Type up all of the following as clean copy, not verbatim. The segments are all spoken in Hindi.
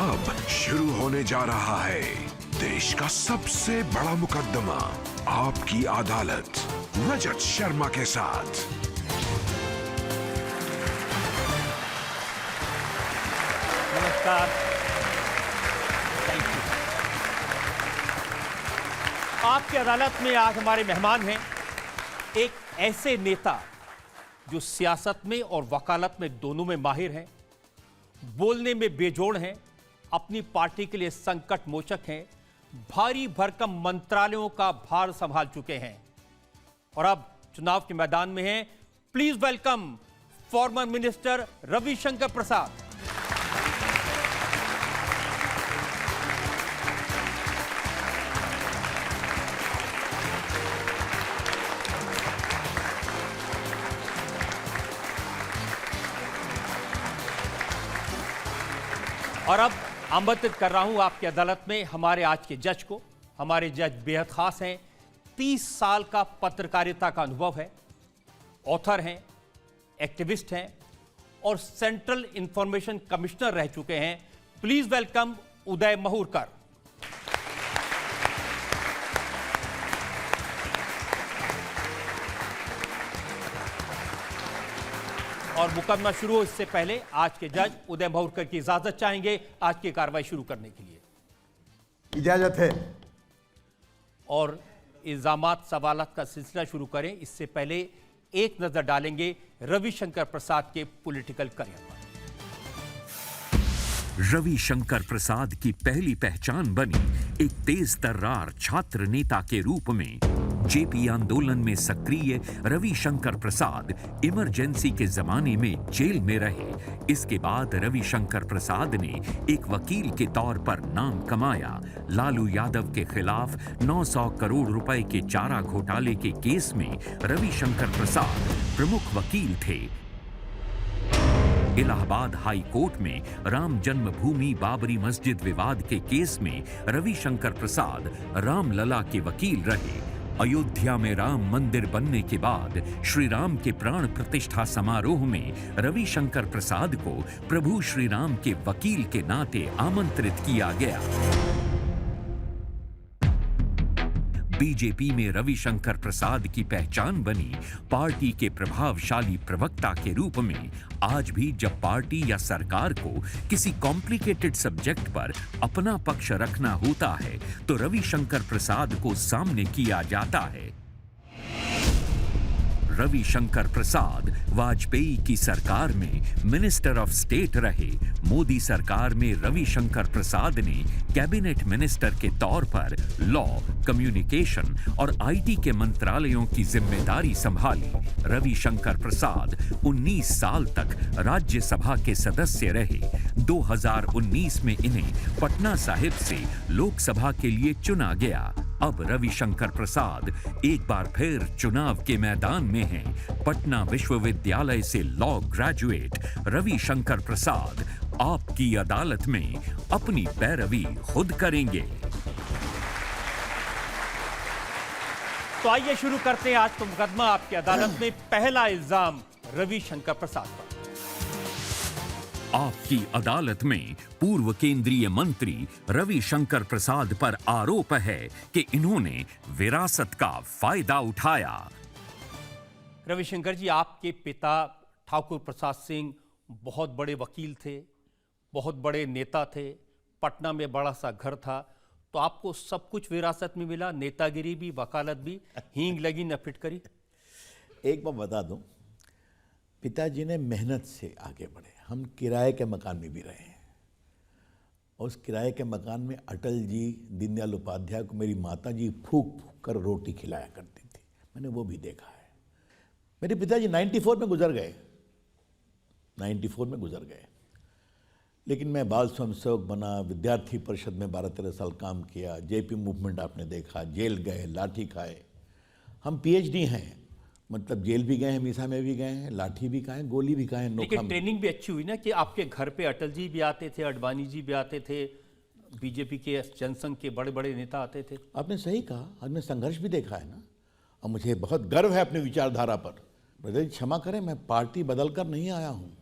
अब शुरू होने जा रहा है देश का सबसे बड़ा मुकदमा, आपकी अदालत, रजत शर्मा के साथ। नमस्कार। Thank you. आपकी अदालत में आज हमारे मेहमान हैं एक ऐसे नेता जो सियासत में और वकालत में दोनों में माहिर हैं, बोलने में बेजोड़ हैं, अपनी पार्टी के लिए संकट मोचक हैं, भारी भरकम मंत्रालयों का भार संभाल चुके हैं और अब चुनाव के मैदान में हैं। Please welcome former minister Ravishankar Prasad. और अब आमंत्रित कर रहा हूं आपकी अदालत में हमारे आज के जज को। हमारे जज बेहद खास हैं, 30 साल का पत्रकारिता का अनुभव है, ऑथर हैं, एक्टिविस्ट हैं और सेंट्रल इंफॉर्मेशन कमिश्नर रह चुके हैं। प्लीज वेलकम उदय महूरकर। और मुकदमा शुरू हो इससे पहले आज के जज उदय महूरकर की इजाजत चाहेंगे आज की कार्रवाई शुरू करने के लिए। इजाजत है। और इल्जामात सवालात का सिलसिला शुरू करें इससे पहले एक नजर डालेंगे रविशंकर प्रसाद के पॉलिटिकल करियर पर। रविशंकर प्रसाद की पहली पहचान बनी एक तेज तर्रार छात्र नेता के रूप में। जेपी आंदोलन में सक्रिय रविशंकर प्रसाद इमरजेंसी के जमाने में जेल में रहे। इसके बाद रविशंकर प्रसाद ने एक वकील के तौर पर नाम कमाया। लालू यादव के खिलाफ 900 करोड़ रुपए के चारा घोटाले के केस में रविशंकर प्रसाद प्रमुख वकील थे। इलाहाबाद हाई कोर्ट में राम जन्मभूमि बाबरी मस्जिद विवाद के केस में रविशंकर प्रसाद रामलला के वकील रहे। अयोध्या में राम मंदिर बनने के बाद श्री राम के प्राण प्रतिष्ठा समारोह में रविशंकर प्रसाद को प्रभु श्री राम के वकील के नाते आमंत्रित किया गया। बीजेपी में रविशंकर प्रसाद की पहचान बनी पार्टी के प्रभावशाली प्रवक्ता के रूप में। आज भी जब पार्टी या सरकार को किसी कॉम्प्लिकेटेड सब्जेक्ट पर अपना पक्ष रखना होता है तो रविशंकर प्रसाद को सामने किया जाता है। रविशंकर प्रसाद वाजपेयी की सरकार में मिनिस्टर ऑफ स्टेट रहे। मोदी सरकार में रविशंकर प्रसाद ने कैबिनेट मिनिस्टर के तौर पर लॉ, कम्युनिकेशन और आईटी के मंत्रालयों की जिम्मेदारी संभाली। रविशंकर प्रसाद 19 साल तक राज्यसभा के सदस्य रहे। 2019 में इन्हें पटना साहिब से लोकसभा के लिए चुना गया। अब रविशंकर प्रसाद एक बार फिर चुनाव के मैदान में हैं। पटना विश्वविद्यालय से लॉ ग्रेजुएट रविशंकर प्रसाद आपकी अदालत में अपनी पैरवी खुद करेंगे। तो आइए शुरू करते हैं आज का मुकदमा आपकी अदालत में। पहला इल्जाम रविशंकर प्रसाद पर। आपकी अदालत में पूर्व केंद्रीय मंत्री रविशंकर प्रसाद पर आरोप है कि इन्होंने विरासत का फायदा उठाया। रविशंकर जी, आपके पिता ठाकुर प्रसाद सिंह बहुत बड़े वकील थे, बहुत बड़े नेता थे, पटना में बड़ा सा घर था, तो आपको सब कुछ विरासत में मिला, नेतागिरी भी, वकालत भी, हींग लगी न फिटकरी। एक बात बता दूं, पिताजी ने मेहनत से आगे बढ़े। हम किराए के मकान में भी रहे हैं और उस किराए के मकान में अटल जी, दीनदयाल उपाध्याय को मेरी माता जी फूंक फूंक कर रोटी खिलाया करती थी। मैंने वो भी देखा है। मेरे पिताजी 94 में गुजर गए, 94 में गुजर गए। लेकिन मैं बाल स्वयंसेवक बना, विद्यार्थी परिषद में 12-13 साल काम किया, जेपी मूवमेंट आपने देखा, जेल गए, लाठी खाए। हम पीएचडी हैं, मतलब जेल भी गए हैं, मीसा में भी गए हैं, लाठी भी खाए, गोली भी खाए, लेकिन ट्रेनिंग भी अच्छी हुई ना कि आपके घर पे अटल जी भी आते थे, अडवाणी जी भी आते थे, बीजेपी के जनसंघ के बड़े बड़े नेता आते थे। आपने सही कहा, हमने संघर्ष भी देखा है ना, और मुझे बहुत गर्व है अपनी विचारधारा पर। ब्रदर जी क्षमा करें, मैं पार्टी बदल कर नहीं आया हूँ।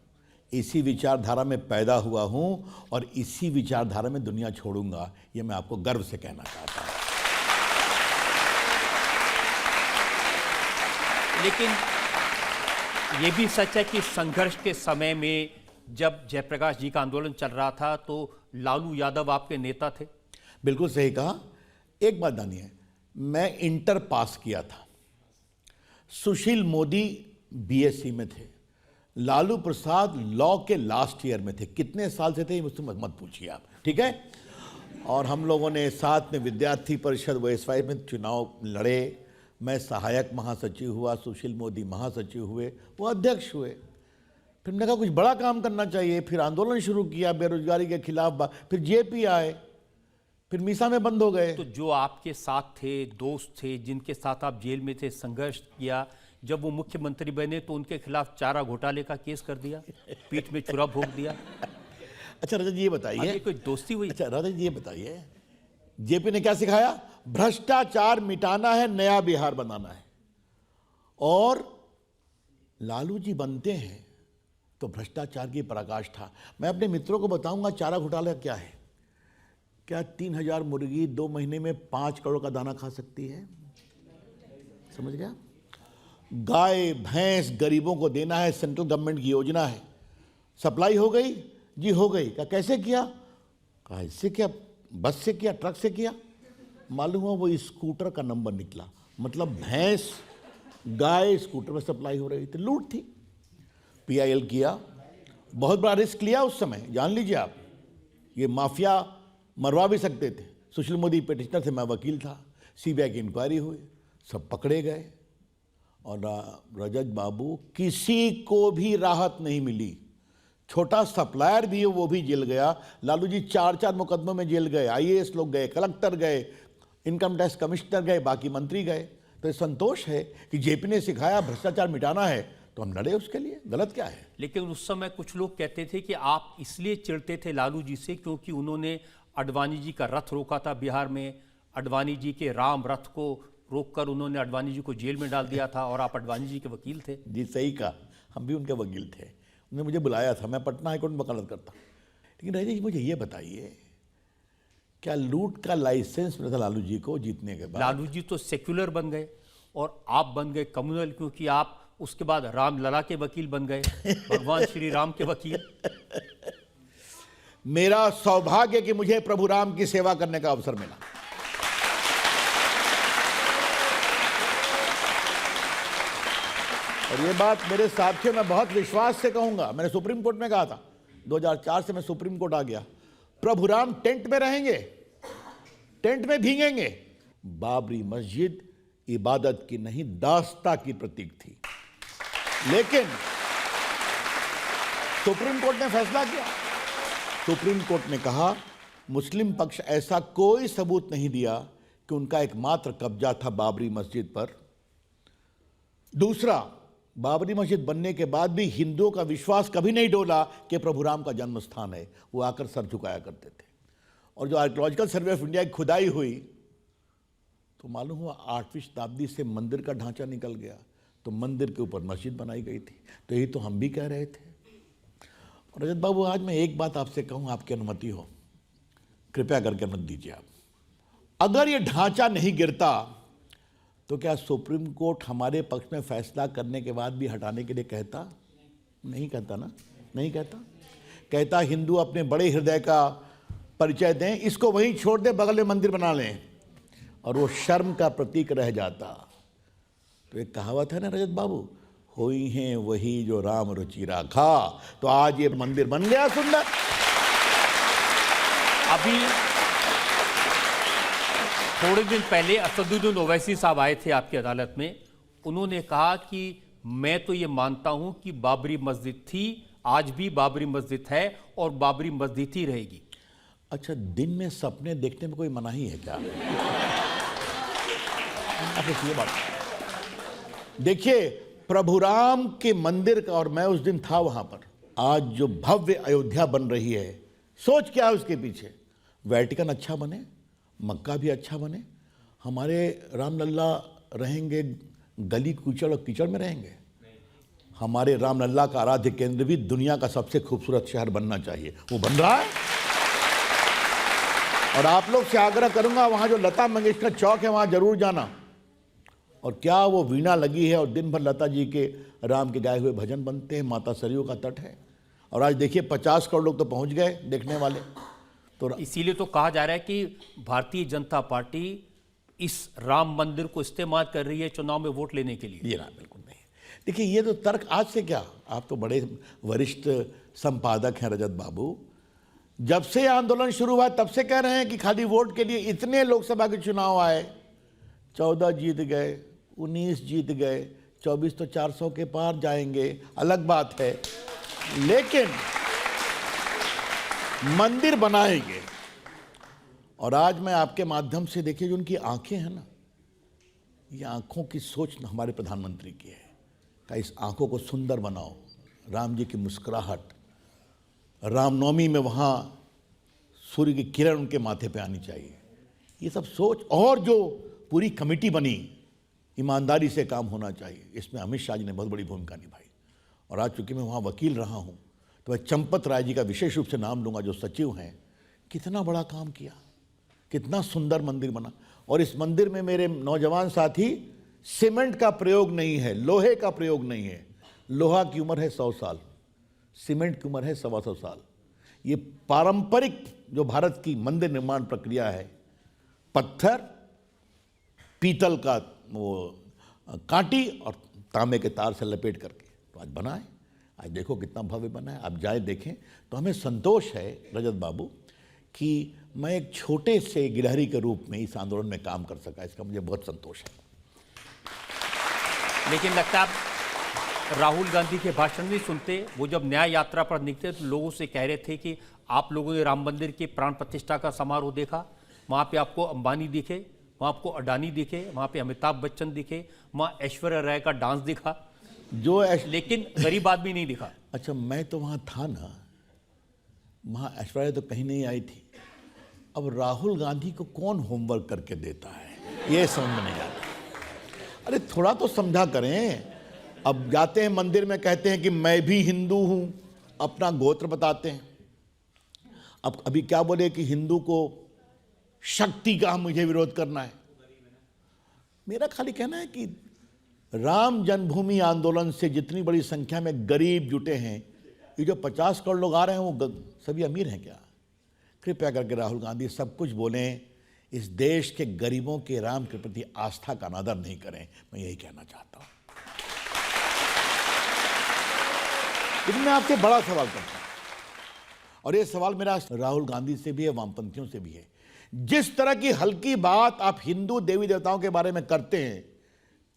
इसी विचारधारा में पैदा हुआ हूं और इसी विचारधारा में दुनिया छोड़ूंगा, ये मैं आपको गर्व से कहना चाहता हूं। लेकिन ये भी सच है कि संघर्ष के समय में जब जयप्रकाश जी का आंदोलन चल रहा था तो लालू यादव आपके नेता थे। बिल्कुल सही कहा। एक बात जानिए, मैं इंटर पास किया था, सुशील मोदी बीएससी में थे, लालू प्रसाद लॉ के लास्ट ईयर में थे। कितने साल से थे ये मुझसे मत पूछिए आप, ठीक है। और हम लोगों ने साथ में विद्यार्थी परिषद वाई में चुनाव लड़े। मैं सहायक महासचिव हुआ, सुशील मोदी महासचिव हुए, वो अध्यक्ष हुए। फिर मैंने कहा कुछ बड़ा काम करना चाहिए, फिर आंदोलन शुरू किया बेरोजगारी के खिलाफ, फिर जेपी आए, फिर मीसा में बंद हो गए। तो जो आपके साथ थे, दोस्त थे, जिनके साथ आप जेल में थे, संघर्ष किया, जब वो मुख्यमंत्री बने तो उनके खिलाफ चारा घोटाले का केस कर दिया, पीठ में छुरा भोंक दिया। अच्छा रजत जी ये बताइए, कोई दोस्ती हुई? अच्छा रजत जी ये बताइए, जेपी ने क्या सिखाया? भ्रष्टाचार मिटाना है, नया बिहार बनाना है। और लालू जी बनते हैं तो भ्रष्टाचार की पराकाष्ठा। मैं अपने मित्रों को बताऊंगा चारा घोटाला क्या है। क्या 3000 मुर्गी 2 महीने में 5 करोड़ का दाना खा सकती है? समझ गया? गाय भैंस गरीबों को देना है, सेंट्रल गवर्नमेंट की योजना है। सप्लाई हो गई जी, हो गई। क्या कैसे किया? कहा इससे किया, बस से किया, ट्रक से किया। मालूम हुआ वो स्कूटर का नंबर निकला, मतलब भैंस गाय स्कूटर में सप्लाई हो रही थी। लूट थी। पीआईएल किया, बहुत बड़ा रिस्क लिया उस समय, जान लीजिए आप। ये माफिया मरवा भी सकते थे। सुशील मोदी पिटिशनर थे, मैं वकील था। सीबीआई की इंक्वायरी हुई, सब पकड़े गए। और रजत बाबू, किसी को भी राहत नहीं मिली। छोटा सप्लायर भी है वो भी जेल गया। लालू जी 4 मुकदमों में जेल गए। आईएएस लोग गए, कलेक्टर गए, इनकम टैक्स कमिश्नर गए, बाकी मंत्री गए। तो ये संतोष है कि जेपी ने सिखाया भ्रष्टाचार मिटाना है तो हम लड़े उसके लिए। गलत क्या है? लेकिन उस समय कुछ लोग कहते थे कि आप इसलिए चिढ़ते थे लालू जी से क्योंकि उन्होंने अडवाणी जी का रथ रोका था बिहार में। अडवाणी जी के राम रथ को रोककर उन्होंने अडवाणी जी को जेल में डाल दिया था और आप अडवाणी जी के वकील थे। जी सही कहा, हम भी उनके वकील थे। उन्होंने मुझे बुलाया था, मैं पटना हाईकोर्ट में वकालत करता। लेकिन राजा जी मुझे ये बताइए, क्या लूट का लाइसेंस मिला था लालू जी को जीतने के बाद? लालू जी तो सेक्युलर बन गए और आप बन गए कम्युनल, क्योंकि आप उसके बाद रामलला के वकील बन गए, भगवान श्री राम के वकील। मेरा सौभाग्य कि मुझे प्रभु राम की सेवा करने का अवसर मिला। और ये बात मेरे साथियों मैं बहुत विश्वास से कहूंगा, मैंने सुप्रीम कोर्ट में कहा था, 2004 से मैं सुप्रीम कोर्ट आ गया। प्रभु राम टेंट में रहेंगे, टेंट में भीगेंगे। बाबरी मस्जिद इबादत की नहीं, दास्ता की प्रतीक थी। लेकिन सुप्रीम कोर्ट ने फैसला किया। सुप्रीम कोर्ट ने कहा मुस्लिम पक्ष ऐसा कोई सबूत नहीं दिया कि उनका एकमात्र कब्जा था बाबरी मस्जिद पर। दूसरा, बाबरी मस्जिद बनने के बाद भी हिंदुओं का विश्वास कभी नहीं डोला कि प्रभु राम का जन्म स्थान है। वो आकर सर झुकाया करते थे। और जो आर्कियोलॉजिकल सर्वे ऑफ इंडिया की खुदाई हुई तो मालूम हुआ 8वीं शताब्दी से मंदिर का ढांचा निकल गया, तो मंदिर के ऊपर मस्जिद बनाई गई थी। तो यही तो हम भी कह रहे थे। और रजत बाबू, आज मैं एक बात आपसे कहूं, आपकी अनुमति हो, कृपया करके अनुमति दीजिए आप। अगर ये ढांचा नहीं गिरता तो क्या सुप्रीम कोर्ट हमारे पक्ष में फैसला करने के बाद भी हटाने के लिए कहता? नहीं कहता ना, नहीं कहता। कहता हिंदू अपने बड़े हृदय का परिचय दें, इसको वहीं छोड़ दें, बगल में मंदिर बना लें, और वो शर्म का प्रतीक रह जाता। तो एक कहावत है ना रजत बाबू, होई हैं वही जो राम रुचि राखा। तो आज ये मंदिर बन गया सुंदर। अभी थोड़े दिन पहले असदुद्दीन ओवैसी साहब आए थे आपकी अदालत में। उन्होंने कहा कि मैं तो ये मानता हूं कि बाबरी मस्जिद थी, आज भी बाबरी मस्जिद है और बाबरी मस्जिद ही रहेगी। अच्छा, दिन में सपने देखने में कोई मनाही है क्या? अच्छा ये बात देखिए, प्रभु राम के मंदिर का, और मैं उस दिन था वहां पर, आज जो भव्य अयोध्या बन रही है, सोच क्या है उसके पीछे? वेटिकन अच्छा बने, मक्का भी अच्छा बने, हमारे रामलल्ला रहेंगे गली कूचड़ और कीचड़ में रहेंगे? हमारे रामलला का आराध्य केंद्र भी दुनिया का सबसे खूबसूरत शहर बनना चाहिए, वो बन रहा है। और आप लोग से आग्रह करूंगा, वहां जो लता मंगेशकर चौक है वहां जरूर जाना। और क्या वो वीणा लगी है और दिन भर लता जी के राम के गाए हुए भजन बनते हैं, माता सरयू का तट है। और आज देखिए 50 करोड़ लोग तो पहुंच गए देखने वाले। तो इसीलिए तो कहा जा रहा है कि भारतीय जनता पार्टी इस राम मंदिर को इस्तेमाल कर रही है चुनाव में वोट लेने के लिए। ये ना, बिल्कुल नहीं। देखिए ये तो तर्क आज से क्या, आप तो बड़े वरिष्ठ संपादक हैं रजत बाबू। जब से आंदोलन शुरू हुआ तब से कह रहे हैं कि खाली वोट के लिए इतने लोकसभा के चुनाव आए, 14 जीत गए, 19 जीत गए, 24 तो 400 के पार जाएंगे, अलग बात है। लेकिन मंदिर बनाएंगे। और आज मैं आपके माध्यम से, देखिए जो उनकी आंखें हैं ना, ये आंखों की सोच हमारे प्रधानमंत्री की है कि इस आंखों को सुंदर बनाओ। राम जी की मुस्कुराहट, रामनवमी में वहाँ सूर्य की किरण उनके माथे पे आनी चाहिए, ये सब सोच। और जो पूरी कमेटी बनी, ईमानदारी से काम होना चाहिए, इसमें अमित शाह जी ने बहुत बड़ी भूमिका निभाई। और आज चूंकि मैं वहाँ वकील रहा हूँ तो मैं चंपत राय जी का विशेष रूप से नाम लूँगा, जो सचिव हैं। कितना बड़ा काम किया, कितना सुंदर मंदिर बना। और इस मंदिर में मेरे नौजवान साथी, सीमेंट का प्रयोग नहीं है, लोहे का प्रयोग नहीं है। लोहा की उम्र है 100 साल, सीमेंट की उम्र है 125 साल। ये पारंपरिक जो भारत की मंदिर निर्माण प्रक्रिया है, पत्थर, पीतल का वो कांटी और तांबे के तार से लपेट करके तो आज बना है। आज देखो कितना भव्य बना है, आप जाए देखें तो हमें संतोष है रजत बाबू कि मैं एक छोटे से गिलहरी के रूप में इस आंदोलन में काम कर सका, इसका मुझे बहुत संतोष है। लेकिन लगता है राहुल गांधी के भाषण नहीं सुनते। वो जब न्याय यात्रा पर निकले तो लोगों से कह रहे थे कि आप लोगों ने राम मंदिर के प्राण प्रतिष्ठा का समारोह देखा, वहाँ पे आपको अंबानी दिखे, वहाँ आपको अडानी दिखे, वहाँ पे अमिताभ बच्चन दिखे, वहाँ ऐश्वर्या राय का डांस दिखा, लेकिन गरीब आदमी नहीं दिखा। अच्छा, मैं तो वहाँ था ना, वहाँ ऐश्वर्या तो कहीं नहीं आई थी। अब राहुल गांधी को कौन होमवर्क करके देता है, ये समझ में नहीं आता। अरे थोड़ा तो समझा करें। अब जाते हैं मंदिर में, कहते हैं कि मैं भी हिंदू हूँ, अपना गोत्र बताते हैं। अब अभी क्या बोले कि हिंदू को शक्ति का मुझे विरोध करना है। मेरा खाली कहना है कि राम जन्मभूमि आंदोलन से जितनी बड़ी संख्या में गरीब जुटे हैं, ये जो 50 करोड़ लोग आ रहे हैं वो सभी अमीर हैं क्या? कृपया करके राहुल गांधी सब कुछ बोलें, इस देश के गरीबों के राम के प्रति आस्था का अनादर नहीं करें। मैं यही कहना चाहता हूं। लेकिन मैं आपसे बड़ा सवाल करता हूं, और ये सवाल मेरा राहुल गांधी से भी है, वामपंथियों से भी है। जिस तरह की हल्की बात आप हिंदू देवी देवताओं के बारे में करते हैं,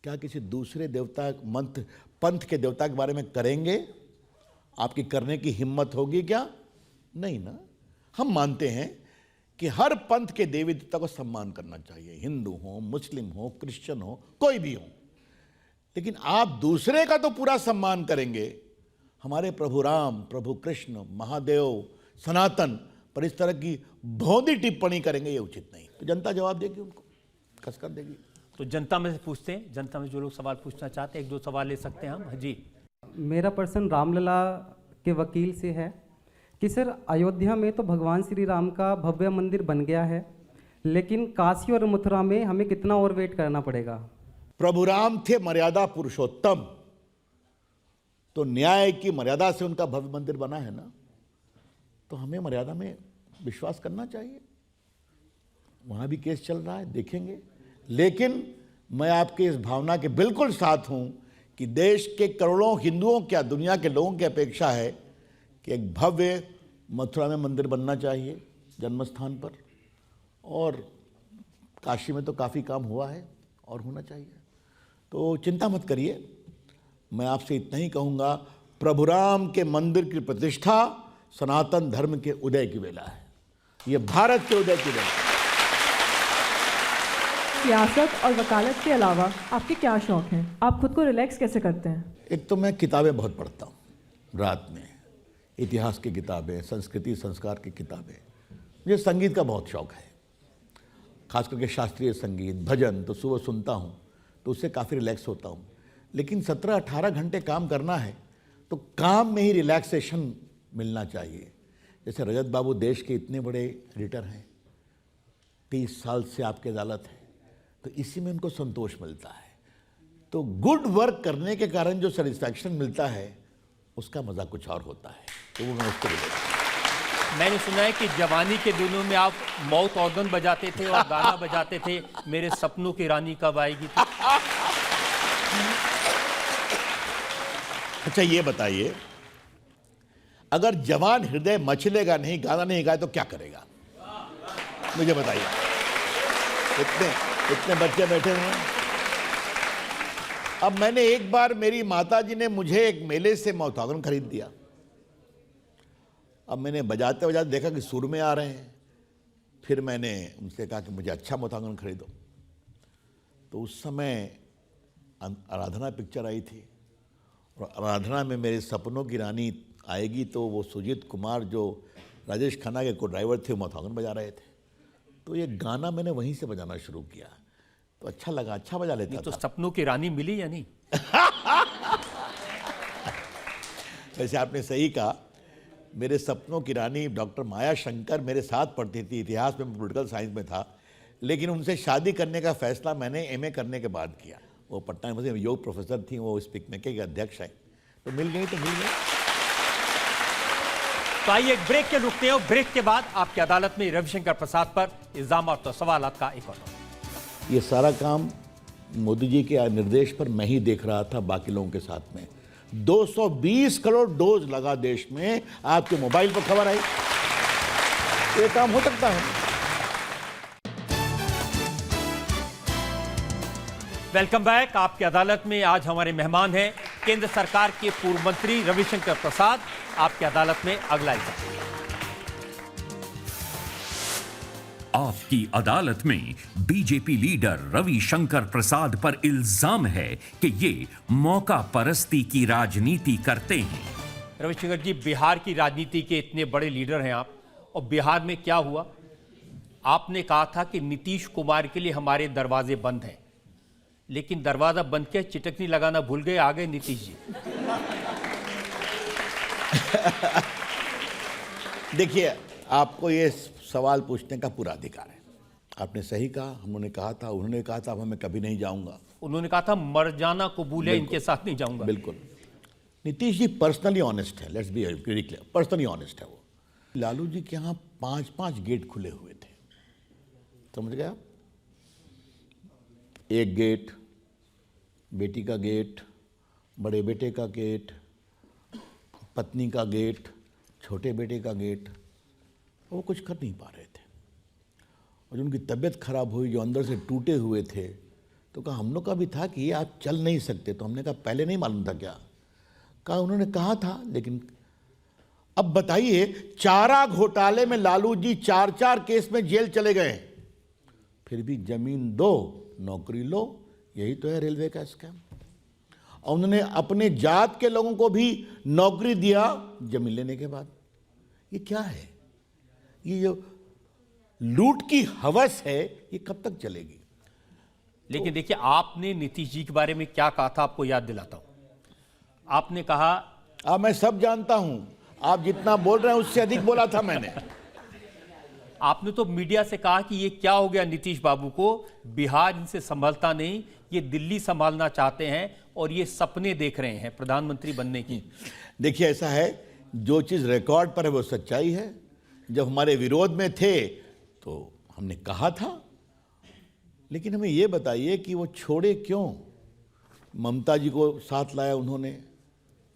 क्या किसी दूसरे देवता पंथ के देवता के बारे में करेंगे? आपकी करने की हिम्मत होगी क्या? नहीं ना। हम मानते हैं कि हर पंथ के देवी देवता को सम्मान करना चाहिए, हिंदू हो, मुस्लिम हो, क्रिश्चियन हो, कोई भी हो। लेकिन आप दूसरे का तो पूरा सम्मान करेंगे, हमारे प्रभु राम, प्रभु कृष्ण, महादेव, सनातन पर इस तरह की भौंदी टिप्पणी करेंगे, ये उचित नहीं। तो जनता जवाब देगी, उनको कसकर देगी। तो जनता में से पूछते हैं, जनता में जो लोग सवाल पूछना चाहते हैं, एक दो सवाल ले सकते हैं हम। जी, मेरा प्रश्न रामलला के वकील से है कि सर, अयोध्या में तो भगवान श्री राम का भव्य मंदिर बन गया है, लेकिन काशी और मथुरा में हमें कितना और वेट करना पड़ेगा? प्रभु राम थे मर्यादा पुरुषोत्तम, तो न्याय की मर्यादा से उनका भव्य मंदिर बना है ना, तो हमें मर्यादा में विश्वास करना चाहिए। वहाँ भी केस चल रहा है, देखेंगे। लेकिन मैं आपके इस भावना के बिल्कुल साथ हूँ कि देश के करोड़ों हिंदुओं, क्या दुनिया के लोगों की अपेक्षा है कि एक भव्य मथुरा में मंदिर बनना चाहिए जन्म स्थान पर, और काशी में तो काफ़ी काम हुआ है और होना चाहिए। तो चिंता मत करिए, मैं आपसे इतना ही कहूँगा, प्रभु राम के मंदिर की प्रतिष्ठा सनातन धर्म के उदय की वेला है, ये भारत के उदय की वेला है। सियासत और वकालत के अलावा आपके क्या शौक हैं? आप खुद को रिलैक्स कैसे करते हैं? एक तो मैं किताबें बहुत पढ़ता हूँ रात में, इतिहास की किताबें, संस्कृति संस्कार की किताबें। मुझे संगीत का बहुत शौक है, खास करके शास्त्रीय संगीत, भजन तो सुबह सुनता हूँ, तो उससे काफ़ी रिलैक्स होता हूँ। लेकिन 17-18 घंटे काम करना है तो काम में ही रिलैक्सेशन मिलना चाहिए। जैसे रजत बाबू देश के इतने बड़े एडिटर हैं, 30 साल से आपकी अदालत है, तो इसी में उनको संतोष मिलता है। तो गुड वर्क करने के कारण जो सेटिस्फैक्शन मिलता है उसका मज़ा कुछ और होता है, तो वो मैं उसको बोलूँगा। मैंने सुना है कि जवानी के दिनों में आप माउथ ऑर्गन बजाते थे और गाना बजाते थे, मेरे सपनों की रानी कब आएगी थी। अच्छा ये बताइए, अगर जवान हृदय मचलेगा नहीं, गाना नहीं गाए तो क्या करेगा? मुझे बताइए। इतने बच्चे बैठे हुए हैं। अब मैंने एक बार, मेरी माताजी ने मुझे एक मेले से माउथ ऑर्गन खरीद दिया। अब मैंने बजाते बजाते देखा कि सुर में आ रहे हैं। फिर मैंने उनसे कहा कि मुझे अच्छा माउथ ऑर्गन खरीदो। तो उस समय आराधना पिक्चर आई थी, और आराधना में मेरे सपनों की रानी आएगी, तो वो सुजीत कुमार जो राजेश खन्ना के को ड्राइवर थे, माउथ ऑर्गन बजा रहे थे। तो ये गाना मैंने वहीं से बजाना शुरू किया, तो अच्छा लगा, अच्छा बजा लेता तो था। सपनों की रानी मिली या नहीं? वैसे आपने सही कहा, मेरे सपनों की रानी डॉक्टर माया शंकर मेरे साथ पढ़ती थी, इतिहास में, पॉलिटिकल साइंस में था, लेकिन उनसे शादी करने का फैसला मैंने एमए करने के बाद किया। वो पटना यूनिवर्सिटी में योग प्रोफेसर थी, वो स्पीक में के अध्यक्ष हैं, तो मिल गई तो मिल गई। तो आइए एक ब्रेक के रुकते हैं, और ब्रेक के बाद आपकी अदालत में रविशंकर प्रसाद पर इल्जाम और सवालात का एक और दौर। ये सारा काम मोदी जी के निर्देश पर मैं ही देख रहा था बाकी लोगों के साथ में। 220 करोड़ डोज लगा देश में, आपके मोबाइल पर खबर आई। ये काम हो सकता है। Welcome back. आपकी अदालत में आज हमारे मेहमान हैं केंद्र सरकार के पूर्व मंत्री रविशंकर प्रसाद। आपकी अदालत में अगला इल्जाम। आपकी अदालत में बीजेपी लीडर रविशंकर प्रसाद पर इल्जाम है कि ये मौका परस्ती की राजनीति करते हैं। रविशंकर जी, बिहार की राजनीति के इतने बड़े लीडर हैं आप, और बिहार में क्या हुआ? आपने कहा था कि नीतीश कुमार के लिए हमारे दरवाजे बंद हैं, लेकिन दरवाजा बंद के चिटकनी लगाना भूल गए, आ गए नीतीश जी। देखिए, आपको ये सवाल पूछने का पूरा अधिकार है। आपने सही कहा, हमने कहा था, उन्होंने कहा था, अब मैं कभी नहीं जाऊंगा। उन्होंने कहा था मर जाना कबूल है, इनके साथ नहीं जाऊंगा। बिल्कुल। नीतीश जी पर्सनली ऑनेस्ट है, let's be very clear, personally honest है वो। लालू जी के यहाँ 5-5 गेट खुले हुए थे, समझ गए आप? एक गेट, बेटी का गेट, बड़े बेटे का गेट, पत्नी का गेट, छोटे बेटे का गेट, वो कुछ कर नहीं पा रहे थे। और जो उनकी तबीयत खराब हुई, जो अंदर से टूटे हुए थे, तो कहा हम लोग का भी था कि ये आप चल नहीं सकते। तो हमने कहा पहले नहीं मालूम था क्या? कहा उन्होंने कहा था, लेकिन अब बताइए, चारा घोटाले में लालू जी 4-4 केस में जेल चले गए, फिर भी जमीन दो नौकरी लो। यही तो है रेलवे का स्कैम। और उन्होंने अपने जात के लोगों को भी नौकरी दिया जमीन लेने के बाद। ये क्या है? ये जो लूट की हवस है, ये कब तक चलेगी? लेकिन देखिए, आपने नीतीश जी के बारे में क्या कहा था, आपको याद दिलाता हूं। आपने कहा, मैं सब जानता हूं, आप जितना बोल रहे हैं उससे अधिक बोला था मैंने। आपने तो मीडिया से कहा कि ये क्या हो गया नीतीश बाबू को, बिहार इनसे संभलता नहीं, ये दिल्ली संभालना चाहते हैं और ये सपने देख रहे हैं प्रधानमंत्री बनने की। देखिए, ऐसा है, जो चीज़ रिकॉर्ड पर है वो सच्चाई है। जब हमारे विरोध में थे तो हमने कहा था, लेकिन हमें ये बताइए कि वो छोड़े क्यों? ममता जी को साथ लाया उन्होंने,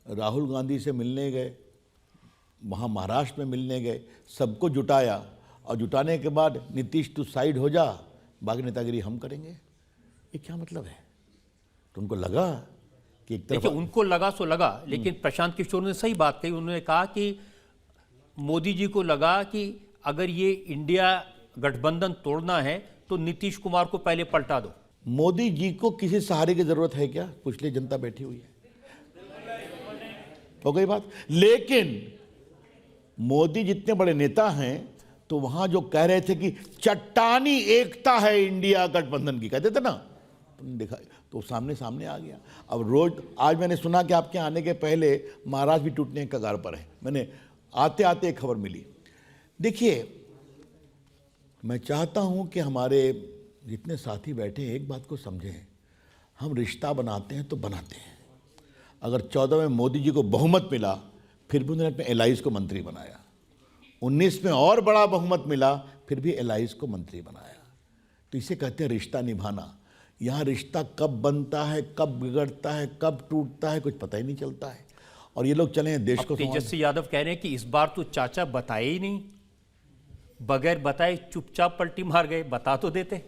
राहुल गांधी से मिलने गए, वहाँ महाराष्ट्र में मिलने गए, सबको जुटाया, और जुटाने के बाद नीतीश तू साइड हो जा, बाकी नेतागिरी हम करेंगे। ये क्या मतलब है? तो उनको लगा कि एक तरफ, देखिए, उनको लगा सो लगा, लेकिन प्रशांत किशोर ने सही बात कही। उन्होंने कहा कि मोदी जी को लगा कि अगर ये इंडिया गठबंधन तोड़ना है तो नीतीश कुमार को पहले पलटा दो। मोदी जी को किसी सहारे की जरूरत है क्या? पूछ ली, जनता बैठी हुई है, हो गई बात। लेकिन मोदी जितने बड़े नेता हैं, तो वहां जो कह रहे थे कि चट्टानी एकता है इंडिया गठबंधन की, कहते थे ना, तुमने देखा तो सामने सामने आ गया। अब रोज आज मैंने सुना कि आपके आने के पहले महाराष्ट्र भी टूटने के कगार पर है। मैंने आते आते एक खबर मिली। देखिए, मैं चाहता हूं कि हमारे जितने साथी बैठे हैं एक बात को समझें, हम रिश्ता बनाते हैं तो बनाते हैं। अगर 14 में मोदी जी को बहुमत मिला फिर भी उन्होंने अपने एलाइज को मंत्री बनाया, 19 में और बड़ा बहुमत मिला फिर भी एलाइज को मंत्री बनाया। तो इसे कहते हैं रिश्ता निभाना। यहाँ रिश्ता कब बनता है, कब बिगड़ता है, कब टूटता है, कुछ पता ही नहीं चलता है। और ये लोग चले हैं देश को। तेजस्वी यादव कह रहे हैं कि इस बार तो चाचा बताए ही नहीं, बगैर बताए चुपचाप पलटी मार गए, बता तो देते।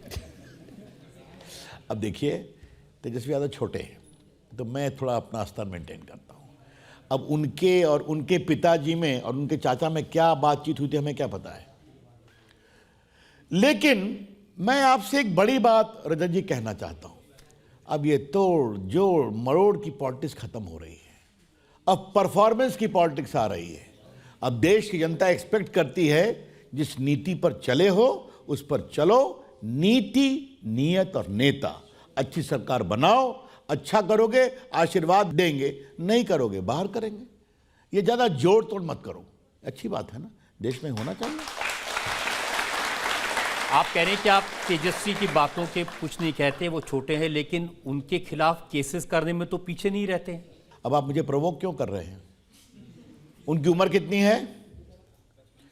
अब देखिए, तेजस्वी यादव छोटे हैं तो मैं थोड़ा अपना स्तर मेंटेन करता हूँ। अब उनके और उनके पिताजी में और उनके चाचा में क्या बातचीत हुई थी हमें क्या पता है। लेकिन मैं आपसे एक बड़ी बात रजत जी कहना चाहता हूँ। अब ये तोड़ जोड़ मरोड़ की पॉलिटिक्स खत्म हो रही है, अब परफॉर्मेंस की पॉलिटिक्स आ रही है। अब देश की जनता एक्सपेक्ट करती है जिस नीति पर चले हो उस पर चलो। नीति, नियत और नेता। अच्छी सरकार बनाओ, अच्छा करोगे आशीर्वाद देंगे, नहीं करोगे बाहर करेंगे। ये ज्यादा जोड़ तोड़ मत करो। अच्छी बात है ना, देश में होना चाहिए। आप कह रहे हैं कि आप तेजस्वी की बातों के कुछ नहीं कहते, वो छोटे हैं, लेकिन उनके खिलाफ केसेस करने में तो पीछे नहीं रहते हैं। अब आप मुझे प्रोवोक क्यों कर रहे हैं? उनकी उम्र कितनी है,